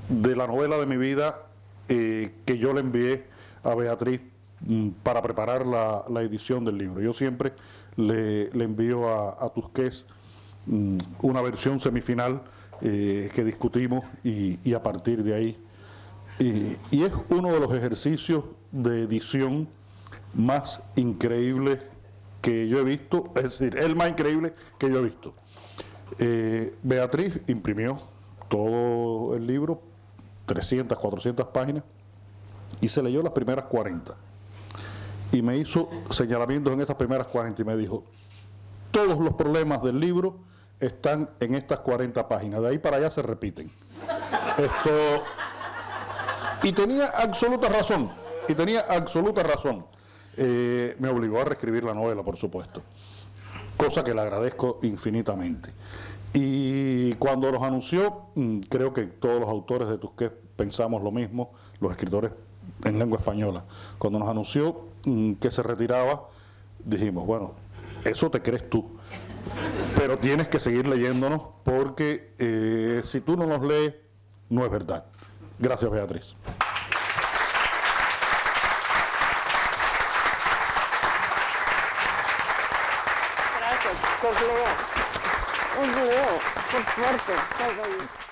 de la novela de mi vida que yo le envié a Beatriz para preparar la edición del libro. Yo siempre le envío a Tusqués una versión semifinal que discutimos y a partir de ahí. Y es uno de los ejercicios de edición más increíbles que yo he visto, es decir, el más increíble que yo he visto. Beatriz imprimió todo el libro, 300, 400 páginas, y se leyó las primeras 40. Y me hizo señalamientos en esas primeras 40 y me dijo, todos los problemas del libro están en estas 40 páginas, de ahí para allá se repiten. Y tenía absoluta razón, me obligó a reescribir la novela, por supuesto, cosa que le agradezco infinitamente. Y cuando los anunció, creo que todos los autores de Tusqués pensamos lo mismo, los escritores en lengua española. Cuando nos anunció que se retiraba, dijimos, bueno, eso te crees tú, pero tienes que seguir leyéndonos porque si tú no nos lees, no es verdad. Gracias, Beatriz. Gracias, os leo, por fuerte, todo ahí.